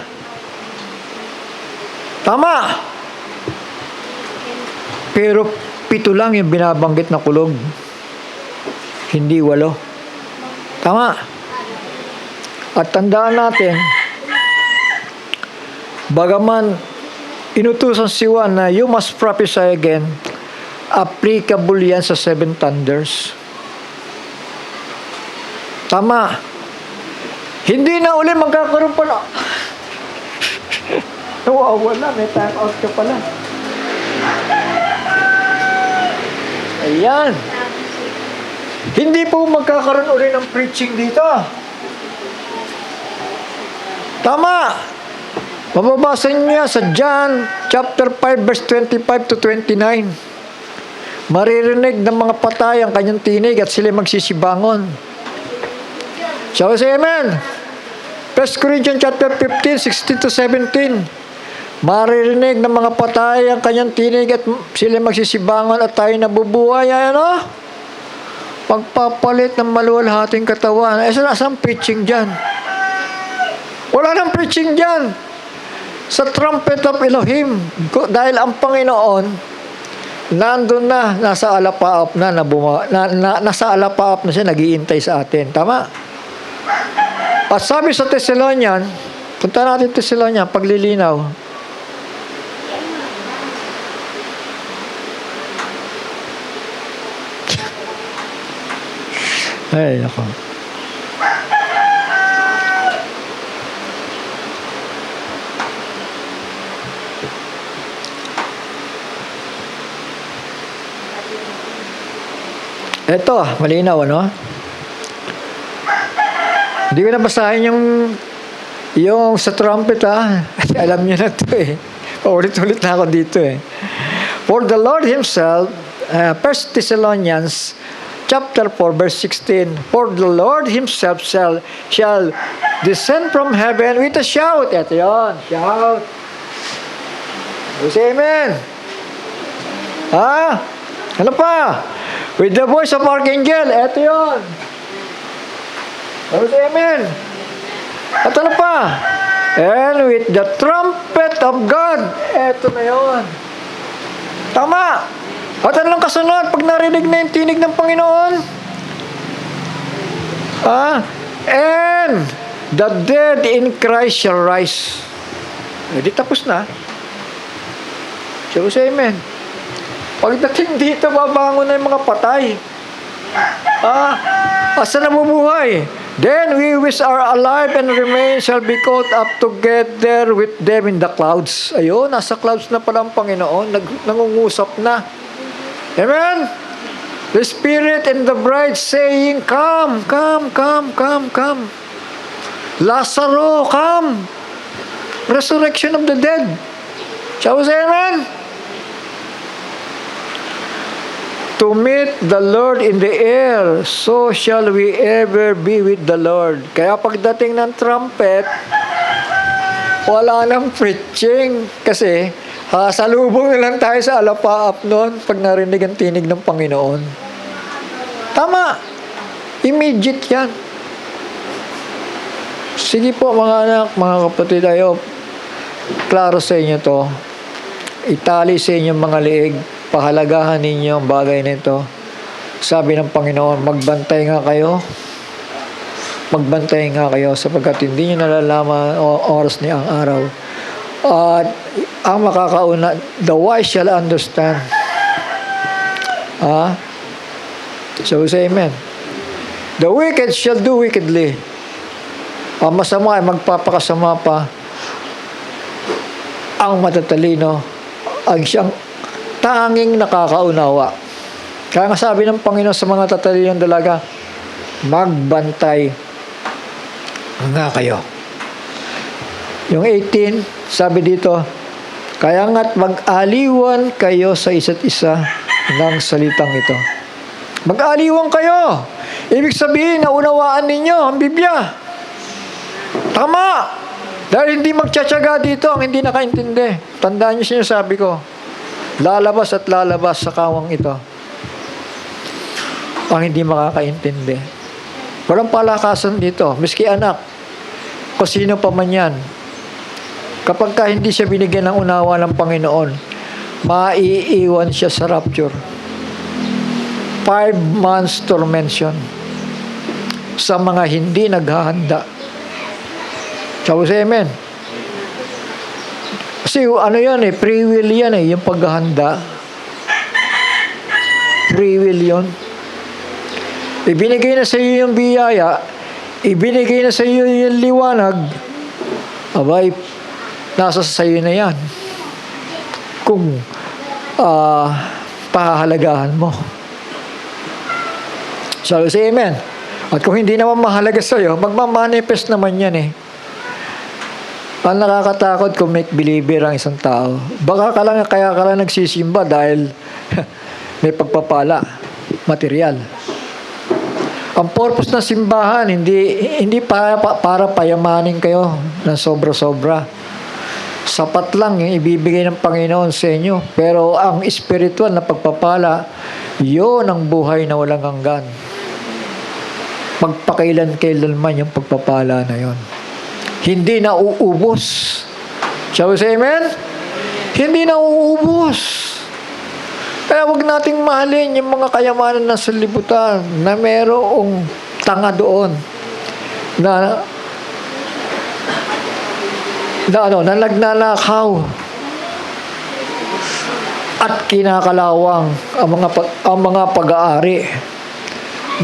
Tama. Pero 7 lang yung binabanggit na kulog. Hindi 8. Tama. At tandaan natin, bagaman inutusan si Juan na you must prophesy again, applicable yan sa 7 thunders. Tama. Hindi na uli magkakaroon pala. Nawawala, may time out ka pala. Ayan. Hindi po magkakaroon uli ng preaching dito. Tama. Mababasa niyo sa John chapter 5 verse 25 to 29. Maririnig ng mga patay ang kanyang tinig at sila magsisibangon. Shall we say amen? 1 Corinthians chapter 15, 16 to 17. Maririnig ng mga patay ang kanyang tinig at sila magsisibangon at tayo nabubuhay. Ano? Pagpapalit ng maluwalhating katawan. Saan preaching dyan? Wala nang preaching dyan. Sa trumpet of Elohim. Dahil ang Panginoon, nandun na, nasa alapaap na, nasa alapaap na siya, nag-iintay sa atin. Tama? At sabi sa Thessalonian, punta natin Thessalonian, paglilinaw. Ay, ako. Ito, malinaw, ano? Hindi ko nabasahin yung sa trumpet, ha? Alam niyo na ito, eh. Paulit-ulit na ako dito, eh. For the Lord Himself, 1 Thessalonians chapter 4, verse 16, for the Lord Himself shall descend from heaven with a shout. Ito yun, shout. Say amen. Ha? Ano pa? With the voice of archangel. Ito yun. Say amen. At ano pa? And with the trumpet of God. Ito na yun. Tama. At anong kasunod pag narinig na yung tinig ng Panginoon? And the dead in Christ shall rise. Di tapos na. Shall we say amen? Pagdating dito, babangon na yung mga patay. Asa nabubuhay? Then we which are alive and remain shall be caught up together with them in the clouds. Ayun, nasa clouds na pala ang Panginoon. Nangungusap na. Amen? The Spirit and the bride saying, come, come, come, come, come. Lazaro, come. Resurrection of the dead. Shall we say amen? To meet the Lord in the air, so shall we ever be with the Lord. Kaya pagdating ng trumpet, wala nang preaching. Kasi, salubong na lang tayo sa alapaap noon pag narinig ang tinig ng Panginoon. Tama. Immediate yan. Sige po mga anak, mga kapatid, tayo, klaro sa inyo to. Itali sa inyong mga liig. Pahalagahan ninyo ang bagay nito. Sabi ng Panginoon, magbantay nga kayo. Magbantay nga kayo sapagkat hindi nyo nalalaman oras ni ang araw. At ang makakauna, the wise shall understand. So we say amen. The wicked shall do wickedly. Ang masama ay magpapakasama pa. Ang matatalino, ang siyang tanging nakakaunawa. Kaya nga sabi ng Panginoon sa mga tatalinong dalaga, magbantay nga kayo. Yung 18, sabi dito, kaya nga't mag-aliwan kayo sa isa't isa ng salitang ito. Mag-aliwan kayo. Ibig sabihin, naunawaan ninyo ang Biblia. Tama. Dahil hindi magtsatsaga dito ang hindi nakaintindi. Tandaan niyo sinasabi ko. Lalabas at lalabas sa kawang ito. ang hindi makakaintindi. Walang palakasan dito. Miski anak, kung sino pa man yan, kapag ka hindi siya binigyan ng unawa ng Panginoon, maiiwan siya sa rapture. 5 months tormention sa mga hindi naghahanda. Sabi sa amen. Kasi ano yan free will yan yung paghahanda. Free will yun. Ibinigay na sa iyo yung biyaya, ibinigay na sa iyo yung liwanag, abay, nasa sa iyo na yan. Kung pahahalagahan mo. Sabi sa amen. At kung hindi naman mahalaga sa iyo, magmamanifest naman yan Ang nakakatakot kung make believer ang isang tao. Baka kaya ka lang nagsisimba dahil may pagpapala, material. Ang purpose ng simbahan, hindi para payamanin kayo ng sobra-sobra. Sapat lang yung ibibigay ng Panginoon sa inyo. Pero ang spiritual na pagpapala, yun ang buhay na walang hanggan. Magpakailan-kailan man yung pagpapala na yon. Hindi na uubos. Shall we say amen? Hindi na uubos. Kaya huwag nating mahalin yung mga kayamanan ng sanlibutan na merong tanga doon na nagnanakaw at kinakalawang ang mga pag-aari.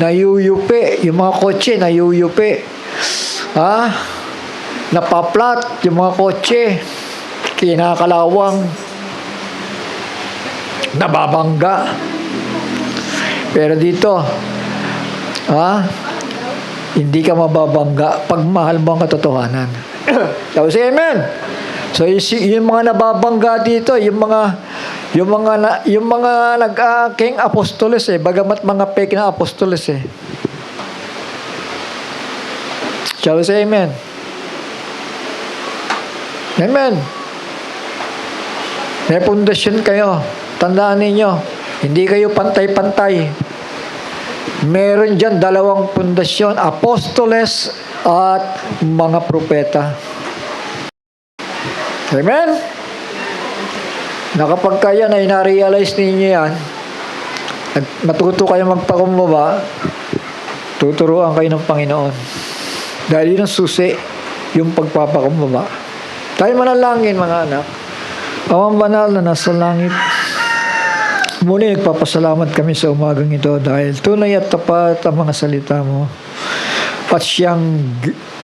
Nayuyupi, yung mga kotse nayuyupi. Napaplat yung mga kotse, kinakalawang, nababangga. Pero dito, hindi ka mababangga pag mahal mo ang katotohanan. Tapos amen. So yung mga nababangga dito, yung mga nag-aking apostoles bagamat mga fake na apostoles Shall we say amen? Amen. May pundasyon kayo. Tandaan ninyo, hindi kayo pantay-pantay. Meron dyan 2 pundasyon, apostoles at mga propeta. Amen? Na kapag kaya na ina-realize ninyo yan, at matuto kayo magpakumbaba, tuturuan kayo ng Panginoon. Dahil yun ang susi, yung pagpapakumbaba. Tayo manalangin, mga anak. Amang banal na nasa langit, muli nagpapasalamat kami sa umagang ito dahil tunay at tapat ang mga salita mo. At siyang